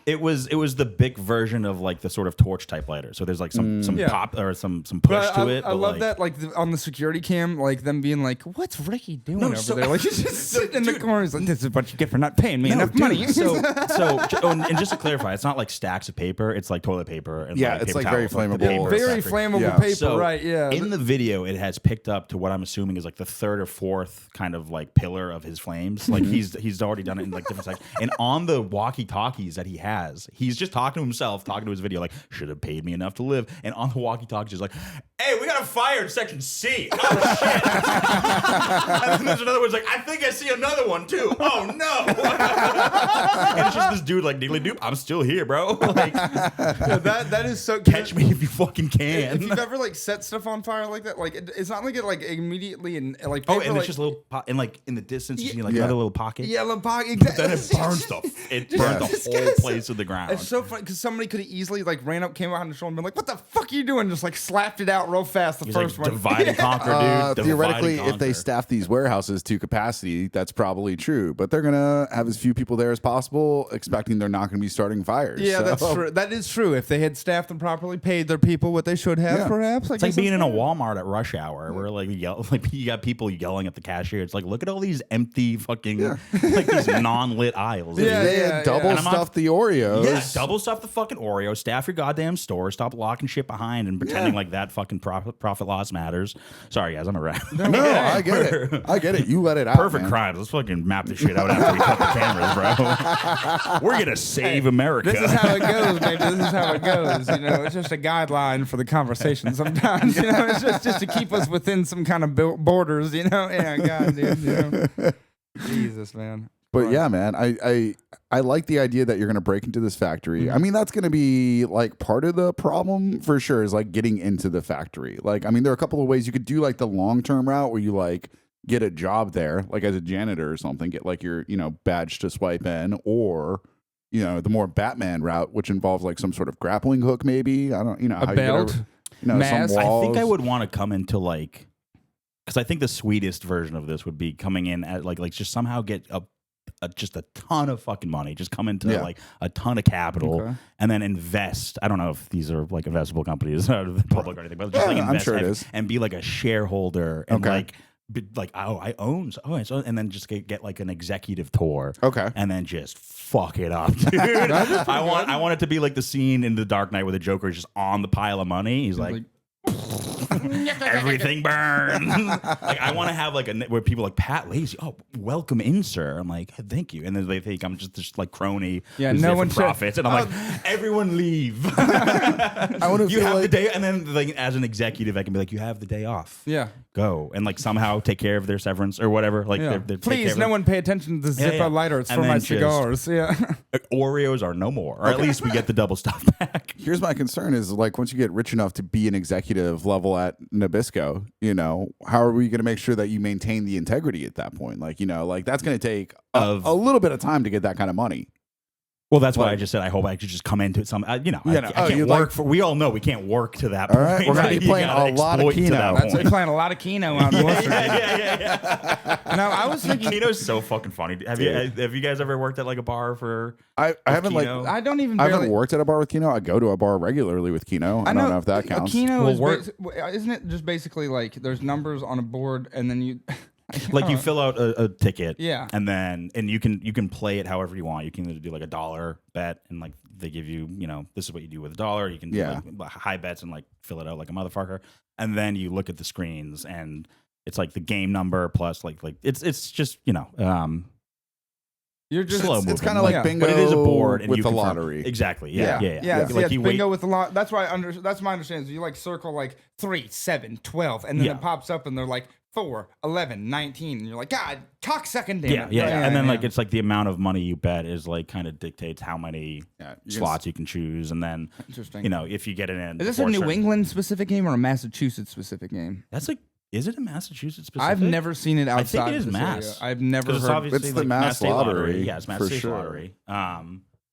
it was the big version of like the sort of torch type lighter. So there's like some pop or some push But to it. I love that, like on the security cam, like them being like, "What's Ricky doing over there?" Like he's just sitting in the corner. He's like, "This is what you get for not paying me enough money." And just to clarify, it's not like stacks of paper. It's like toilet paper. And Yeah, like it's paper like very towels, like the flammable. paper Very factory. flammable Yeah. paper, So right? Yeah. In the video, it has picked up to what I'm assuming is like the third or fourth kind of like pillar of his flames. Like he's already done it in like different sections. And on the walkie-talkies that he has, he's just talking to himself, talking to his video, like, should have paid me enough to live. And on the walkie-talkies, he's like, "Hey, we got a fire in section C. Oh shit!" And then there's another one. Like, "I think I see another one too. Oh no!" And it's just this dude like, "Diddly doop, I'm still here, bro. Like, that is so. catch me if you fucking can." If you've ever like set stuff on fire like that, like it's not like it like immediately and like Oh, paper, and like, it's just a little and like in the distance, you see like Yeah. another little pocket. yellow pocket. Exactly. Then it burns it burns This the whole guy's place to the ground. It's so funny because somebody could have easily like ran up, came behind the shoulder, and been like, "What the fuck are you doing?" Just like slapped it out real fast. The He's first like, one. divide and conquer, dude. Divide Theoretically, and if they conquer. staff these warehouses to capacity, that's probably true. But they're gonna have as few people there as possible, expecting they're not gonna be starting fires. Yeah, So- that's true. That is true. If they had staffed and properly paid their people what they should have, Yeah. perhaps. It's like being in a Walmart at rush hour where like you got people yelling at the cashier. It's like, look at all these empty fucking like these non-lit aisles. Yeah, They yeah, had double And I'm not- stuffed the Oreos. Yeah, double stuff the fucking Oreo. Staff your goddamn store. Stop locking shit behind and pretending like that fucking profit loss matters. Sorry, guys, I'm a rat. No, I get it. I get it. You let it out. Perfect man. crimes. Let's fucking map this shit out after we cut the cameras, bro. We're gonna save America. This is how it goes, baby. This is how it goes. You know, it's just a guideline for the conversation. Sometimes, you know, it's just to keep us within some kind of borders. You know, yeah, God, dude. You know, Jesus, man. But yeah, man, I like the idea that you're gonna break into this factory. Mm-hmm. I mean, that's gonna be like part of the problem for sure. Is like getting into the factory. Like, I mean, there are a couple of ways you could do like the long term route where you like get a job there, like as a janitor or something, get like your badge to swipe in, or the more Batman route, which involves like some sort of grappling hook, maybe. I don't, how A you belt, get over, mask. some walls. I think I would want to come into like, because I think the sweetest version of this would be coming in at like just somehow get just a ton of fucking money, just come into like a ton of capital, Okay. and then invest. I don't know if these are like investable companies out of the public or anything, but just like I'm invest sure it is. and be like a shareholder and Okay. like. Like, oh, I own, and then just get like an executive tour, Okay. and then just fuck it up, dude. I want it to be like the scene in The Dark Knight where the Joker is just on the pile of money. He's like everything burns. Like, I want to have like where people like Pat Lacey. Oh, welcome in, sir. I'm like, thank you, and then they think I'm just like crony. Yeah, who's no there for one should- profits, and I'm like, everyone leave. I want to You feel have like the day, and then like as an executive, I can be like, you have the day off. Yeah. go and like somehow take care of their severance or whatever. Like, Yeah. they're Please, no one pay attention to the Zippo lighter. It's And for my then just- cigars. Yeah. Oreos are no more, or at least we get the double stuff back. Here's my concern is like once you get rich enough to be an executive level at Nabisco, how are we going to make sure that you maintain the integrity at that point? Like, like that's going to take a little bit of time to get that kind of money. Well, that's why I just said I hope I could just come into it. I can't work for. We all know we can't work to that point. All right, we're gonna be You playing gotta a lot of exploit to Keno. that That's point. like playing a lot of Keno out in Worcester. yeah. Now, I was thinking. Keno's so fucking funny. Have you guys ever worked at like a bar for? I haven't Keno? I don't even. I Barely, haven't worked at a bar with Keno. I go to a bar regularly with Keno. I don't know if that counts. Keno Well, is isn't it just basically like there's numbers on a board and then you. Like you fill out a ticket, Yeah. and you can play it however you want. You can either do like a dollar bet, and like they give you, this is what you do with a dollar. You can do like high bets and like fill it out like a motherfucker, and then you look at the screens and it's like the game number plus like it's just You're just slow It's moving. kind of like bingo, but it is a board and with you the confirm- lottery. Exactly. Yeah, Yeah. See, Like it's you bingo wait. with the lot. That's why that's my understanding. So you like circle like 3, 7, 12, and then Yeah. it pops up and they're like 4, 11, 19, and you're like, God, cocksucking damn Yeah, it. yeah, and then like it's like the amount of money you bet is like kind of dictates how many Yeah, slots you can choose, and then Interesting. if you get it in. Is this a before New certain- England specific game or a Massachusetts specific game? That's like, is it a Massachusetts specific? I've never seen it I outside. think it is of this Mass. area. I've never 'Cause it's heard. obviously It's the like Mass State Lottery, Yeah, it's Mass for State sure. Lottery.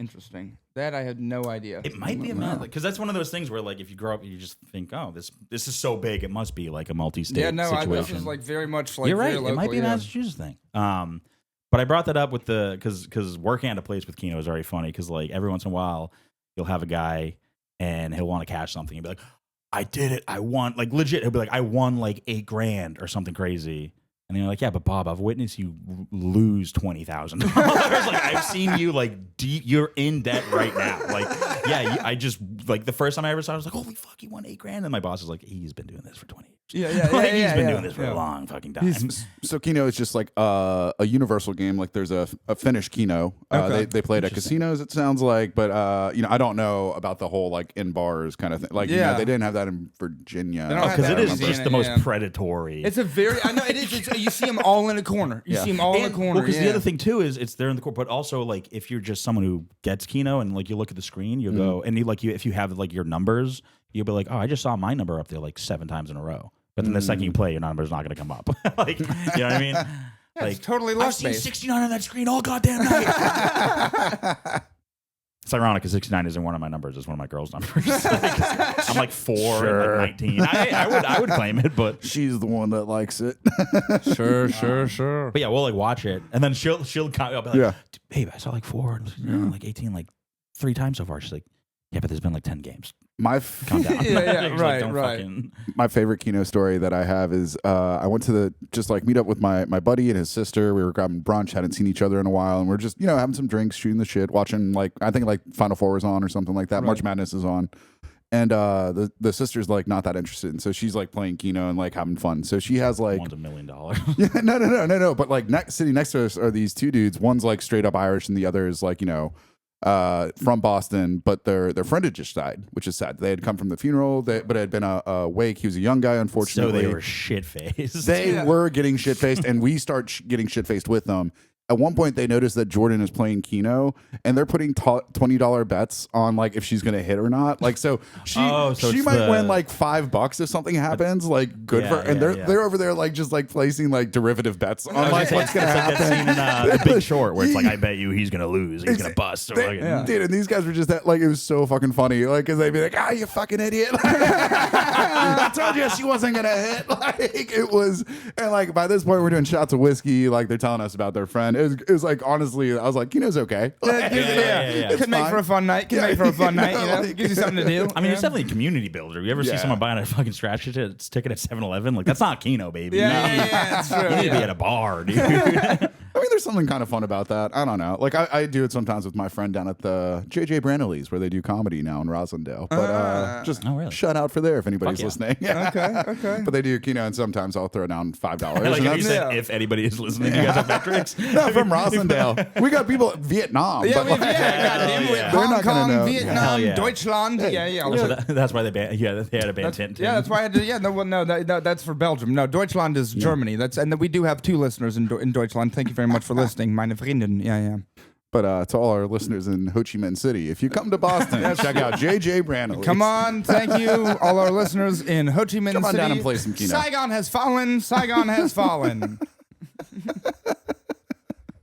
Interesting. That I had no idea. It might be a Mass, because that's one of those things where like if you grow up, you just think, oh, this is so big, it must be like a multi-state Yeah, no, situation. this is like very much like You're right. very local, It might be a yeah. Massachusetts thing. But I brought that up with because working at a place with Keno is very funny because like every once in a while you'll have a guy and he'll want to cash something. He'll be like, I did it. I won. Like legit. He'll be like, I won like $8,000 or something crazy. And you're like, yeah, but Bob, I've witnessed you lose $20,000. Like I've seen you like deep. You're in debt right now. Like, yeah, I just like the first time I ever saw it, I was like, holy fuck, he won $8,000. And my boss is like, he's been doing this for 20 years. Yeah, Like, he's been doing this for a long fucking time. So Keno is just like a universal game. Like there's a Finnish Keno. Okay. They play it at casinos. It sounds like, but I don't know about the whole like in bars kind of thing. Like Yeah. they didn't have that in Virginia. They don't have Because that it in is Indiana, just the most yeah. predatory. It's a very. I know it is. You see them all in a corner. You see them all in a corner. Because the yeah. other thing too is it's there in the court, but also like if you're just someone who gets Keno and like you look at the screen, you'll go and if you have like your numbers, you'll be like, oh, I just saw my number up there like 7 times in a row. But then the second you play, your number's not going to come up. Like, you know what I mean? It's totally luck I've seen based. 69 on that screen all goddamn night. It's ironic because 69 isn't one of my numbers; it's one of my girls' numbers. I'm like 4 and like 19. I would claim it, but She's the one that likes it. Sure. yeah, we'll like watch it, and then she'll come up like, Yeah. babe, I saw like 4, and like 18, like 3 times so far. She's like, yeah, but there's been like 10 games. Calm Down. Yeah, She's right. Don't fucking- My favorite Keno story that I have is I went to meet up with my buddy and his sister. We were grabbing brunch, hadn't seen each other in a while, and we're just having some drinks, shooting the shit, watching like I think like Final Four was on or something like that. Right. March Madness is on, and the sister's like not that interested, and so she's like playing Keno and like having fun. So she has like One's $1 million. yeah, no. But like sitting next to us are these 2 dudes. One's like straight up Irish, and the other is like from Boston, but their friend had just died, which is sad. They had come from the funeral, but it had been a wake. He was a young guy, So unfortunately. they were shit faced. They were getting shit faced, and we start getting shit faced with them. At one point, they noticed that Jordan is playing Keno, and they're putting $20 bets on like if she's gonna hit or not. Like so, she it's might win like $5 if something happens. Like good for, and they're over there like just like placing like derivative bets on like what's gonna happen. It's like that scene in The Big Short where it's like, I bet you he's gonna lose, he's gonna bust. Or like, Dude, and these guys were just that, like, it was so fucking funny. Like, cause they'd be like, you fucking idiot. I told you she wasn't gonna hit. Like, it was, and like, by this point, we're doing shots of whiskey. Like, they're telling us about their friend. It was like, honestly, I was like, Keno's okay. Like, yeah. Can make for a fun night. Gives you something to do. I mean, it's definitely a community builder. You ever see someone buying a fucking scratch ticket at 7-Eleven? Like, that's not Keno, baby. Yeah, it's true. You need to be at a bar, dude. I mean, there's something kind of fun about that. I don't know. Like, I do it sometimes with my friend down at the JJ Braneley's where they do comedy now in Roslindale. But just really? shout out for there if anybody's listening. Yeah. Okay. But they do, and sometimes I'll throw down $5. Like and if you said if anybody is listening, you guys have metrics. not from Roslindale. We got people in Vietnam. Yeah, but goddamn, yeah. They're Hong not gonna Kong, know. Vietnam, Hell yeah. Deutschland. Yeah. That's why they banned. Yeah, they had a ban tent. Yeah, that's why I had to. Yeah, no, that's for Belgium. No, Deutschland is Germany. And we do have 2 listeners in Deutschland. Thank you very much for listening, meine Vrienden. Yeah. But to all our listeners in Ho Chi Minh City, if you come to Boston, check out JJ Braneley's. Come on, thank you, all our listeners in Ho Chi Minh Come on City. down and play some Keno. Saigon has fallen. Saigon has fallen.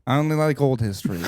I only like old history.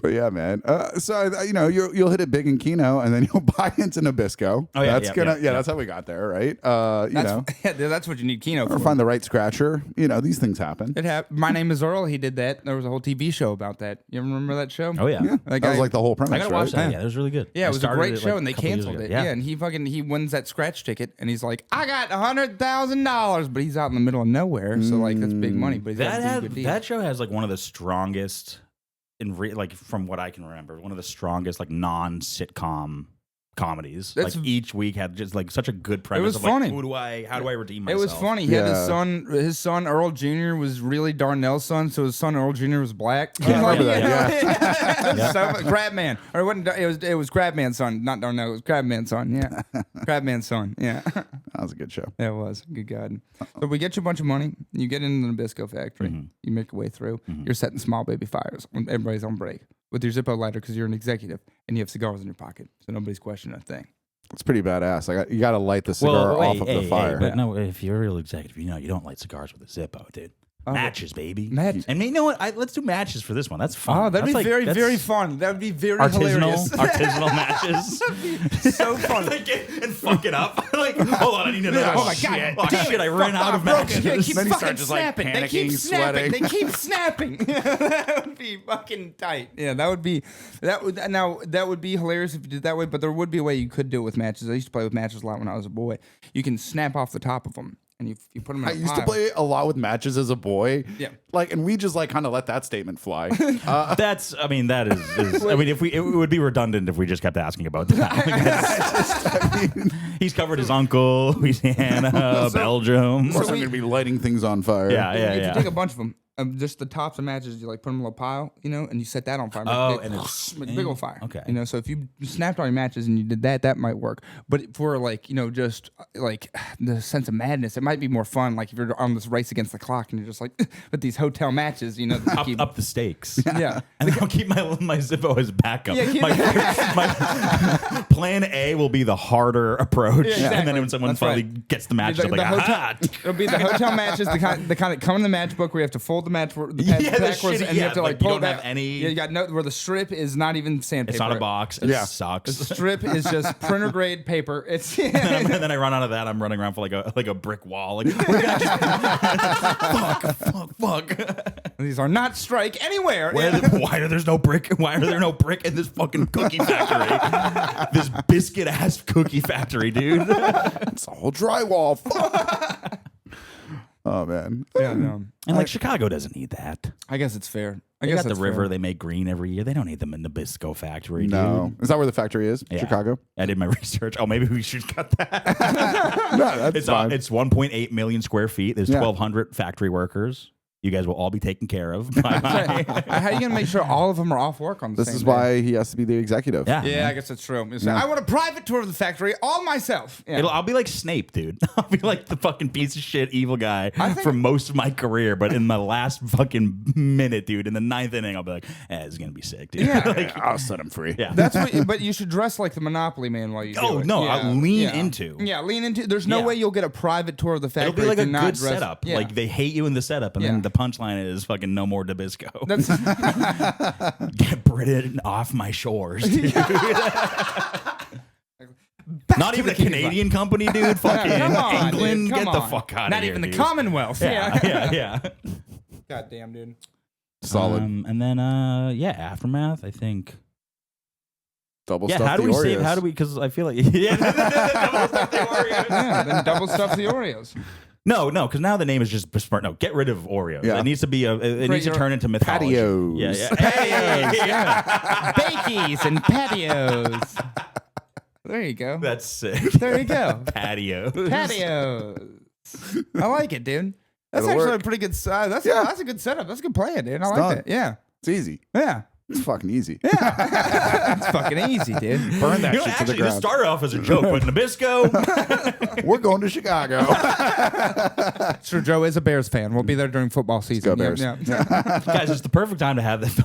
But yeah, man. So you'll hit it big in Keno, and then you'll buy into Nabisco. Oh, yeah, That's how we got there, right? That's what you need Keno for. Or find the right scratcher. These things happen. It happened. My Name is Earl. He did that. There was a whole TV show about that. You remember that show? Oh yeah. That was like the whole premise. I gotta right? watch that. Yeah, it was really good. Yeah, it was a great show, and they couple years canceled ago. it. Yeah, and he wins that scratch ticket, and he's like, "I got $100,000," but he's out in the middle of nowhere, so like that's big money. But he's got a good deal. That show has like one of the strongest, from what I can remember, one of the strongest like non-sitcom comedies. That's- like each week had just like such a good premise. was of, funny. Like, how do I redeem It myself? was funny. He had his son Earl Jr. was really Darnell's son, so his son Earl Jr. was black. I remember that. So, Crabman, or it was Crabman's son, not Darnell. It was Crabman's son. Yeah, Crabman's son. Yeah, That was a good show. it was. Good God. So we get you a bunch of money. You get into the Nabisco factory. You make your way through. You're setting small baby fires when everybody's on break with your Zippo lighter because you're an executive and you have cigars in your pocket, so nobody's questioning a thing. It's pretty badass. You got to light the cigar off of the fire. But no, if you're a real executive, you don't light cigars with a Zippo, dude. Matches, baby. Matches. And you know what? Let's do matches for this one. That's fun. Oh, that'd be That's very fun. That'd be very artisanal, hilarious. artisanal matches. So fun. And fuck it up. Like, hold on, I need another. Oh my shit. God! Oh shit! I ran out of matches. They keep Then you fucking start just, like, snapping. They keep panicking, snapping. sweating. They keep snapping. That would be fucking tight. Yeah, that would be hilarious if you did it that way. But there would be a way you could do it with matches. I used to play with matches a lot when I was a boy. You can snap off the top of them. And you put them in a I used to pile. play a lot with matches as a boy. Yeah. And we just kind of let that statement fly. It would be redundant if we just kept asking about that. He's covered his uncle, Louisiana, Belgium. Of course, I'm going to be lighting things on fire. If you take a bunch of them, just the tops of matches, you put them in a little pile, and you set that on fire. And make a big old fire. Okay. So if you snapped all your matches and you did that, that might work. But for just like the sense of madness, it might be more fun. Like if you're on this race against the clock and you're just like with these hotel matches, up the stakes. Yeah. And then I'll keep my Zippo as backup. Yeah, my plan A will be the harder approach, exactly. and then when someone That's finally right. gets the match, I'm like, aha! It'll be the hotel matches, the kind that come in the match book where you have to fold the match the Yeah, the backwards shitty- and you have to like, pull you it don't back. have any- Yeah, you got where the strip is not even sandpaper. It's not a box. It Yeah. sucks. The strip is just printer grade paper. It's And then I run out of that. I'm running around for like a brick wall. Like, we're gonna fuck. These are not strike anywhere. Why are there no brick? Why are there no brick in this fucking cookie factory? This biscuit ass cookie factory, dude. It's all drywall. Fuck. Oh, man. Yeah, no. And Chicago doesn't need that. I guess it's fair. I They guess got the that's river fair. they make green every year. They don't need them in the Nabisco Factory, No. dude. Is that where the factory is? Yeah. Chicago? I did my research. Oh, maybe we should cut that. No, that's It's fine. it's 1.8 million square feet. There's 1,200 factory workers. You guys will all be taken care of by my... How are you gonna make sure all of them are off work on the This same is day? why he has to be the executive. Yeah. Yeah, I guess that's true. I want a private tour of the factory all myself. Yeah. I'll be like Snape, dude. I'll be like the fucking piece of shit evil guy think- for most of my career, but in the last fucking minute, dude, in the 9th inning, I'll be like, this is gonna be sick, dude. Yeah. I'll set him free. Yeah. That's what, but you should dress like the Monopoly man while you do Oh, it. no, Yeah. I'll lean Yeah. into. Yeah, lean into. There's no Yeah. way you'll get a private tour of the factory. It'll be like if a you're not good dressed- setup. Yeah. Like they hate you in the setup, and Yeah. then the punchline is fucking no more Nabisco. That's Get Britain off my shores, dude. Not even a Canadian company, dude. Fucking come on, England. dude, come Get the on. fuck out of Not here. even the dude. Commonwealth. Yeah. God damn, dude. Solid. And then Aftermath, I think. Double Yeah, stuff how do the we Oreos. save? How do we? Because I feel like double stuff the Oreos. Yeah, then double stuff the Oreos. No, because now the name is just besmirched. No, get rid of Oreos. Yeah. It needs to be it needs to turn into mythology. Patios. Yeah. Patios, yeah. Bakies and patios. There you go. That's sick. There you go. Patios. Patios. I like it, dude. That's It'll actually work. a pretty good. That's a good setup. That's a good plan, dude. I like done. that. Yeah. It's easy. Yeah. It's fucking easy. It's fucking easy, dude. Burn that You know, shit to the actually, this ground. started off as a joke, but Nabisco. We're going to Chicago. Sure, Joe is a Bears fan. We'll be there during football season. go Bears. Yeah. Guys, it's the perfect time to have this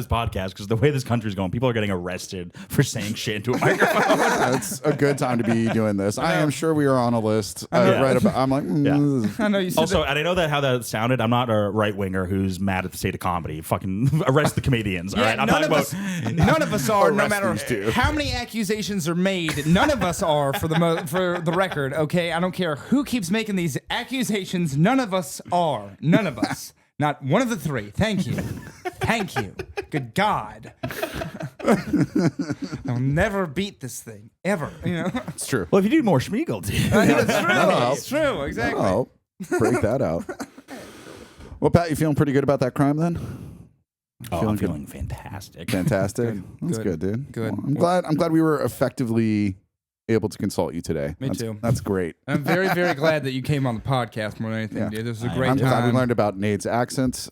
podcast because the way this country's going, people are getting arrested for saying shit into a microphone. It's a good time to be doing this. I am sure we are on a list. Yeah. Right about. I'm like, this is- I know you said Also, and I know that how that sounded. I'm not a right winger who's mad at the state of comedy. Fucking arrest the comedians. All right, I'm none talking of about. us, none of us are. No Arrest matter these two. how many accusations are made, none of us are. For the record, okay. I don't care who keeps making these accusations. None of us are. None of us. Not one of the three. Thank you. Thank you. Good God. I'll never beat this thing ever. You know. it's true. Well, if you do more Schmiegel, dude. It's true. No. It's true. Exactly. Oh, break that out. Well, Pat, you feeling pretty good about that crime then? I'm feeling fantastic. Fantastic. That's good, dude. Good. Well, I'm glad we were effectively able to consult you today. Me too. That's great. I'm very, very glad that you came on the podcast more than anything, Yeah. dude. This was a great I'm glad we time. learned about Nate's accent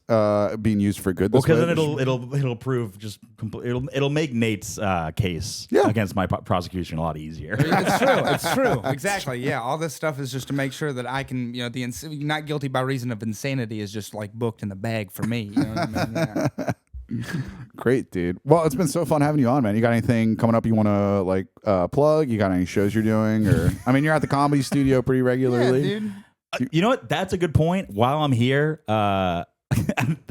being used for good. Well, This way. because then it'll prove just it'll make Nate's case Yeah. against my prosecution a lot easier. It's true. It's true. Exactly. Yeah. All this stuff is just to make sure that I can, the not guilty by reason of insanity is just like booked in the bag for me. You know what I mean? Yeah. Great, dude. Well, it's been so fun having you on, man. You got anything coming up you want to plug? You got any shows you're doing? Or I mean, you're at the Comedy Studio pretty regularly. Yeah, dude. You know what? That's a good point. While I'm here, I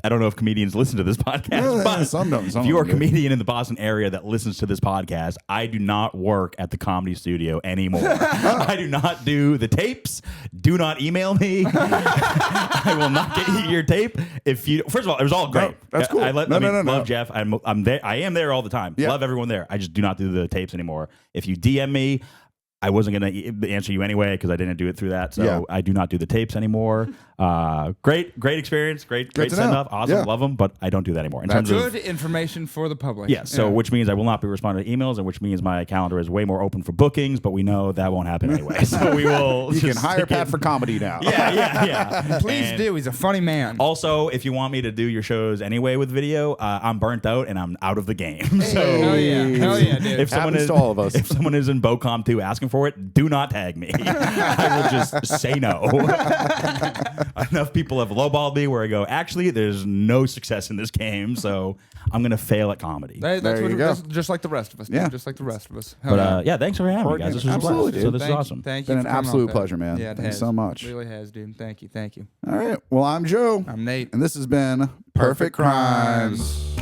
don't know if comedians listen to this podcast, but some don't. Some if you are a don't, dude. comedian in the Boston area that listens to this podcast, I do not work at the Comedy Studio anymore. I do not do the tapes. Do not email me. I will not get you your tape. If you, first of all, it was all great. No, that's cool. I No. love Jeff. I'm there. I am there all the time. Yeah. Love everyone there. I just do not do the tapes anymore. If you DM me, I wasn't going to answer you anyway because I didn't do it through that. So Yeah. I do not do the tapes anymore. Great experience. Great to send know. off. Awesome. Yeah. Love them, but I don't do that anymore. In That's terms of, Good information for the public. yeah, so which means I will not be responding to emails, and which means my calendar is way more open for bookings, but we know that won't happen anyway. So we will. You can just hire stick Pat it- for comedy now. Yeah. Please And do. He's a funny man. Also, if you want me to do your shows anyway with video, I'm burnt out and I'm out of the game. So Hell yeah. Hell yeah, dude. if someone Happens is to all of us. if someone is in BoCom 2 asking for it, do not tag me. I will just say no. Enough people have lowballed me where I go, actually, there's no success in this game, so I'm gonna fail at comedy. That's There you go. that's just like the rest of us. Dude. Yeah. Just like the rest of us. But yeah, thanks for having me, guys. This was a Absolutely, blast. So dude. this is awesome. Thank Been you. an for coming on, absolute Pat. pleasure, man. Yeah, it Thanks has. so much. It really has, dude. Thank you. All right. Well, I'm Joe. I'm Nate. And this has been Perfect Crimes.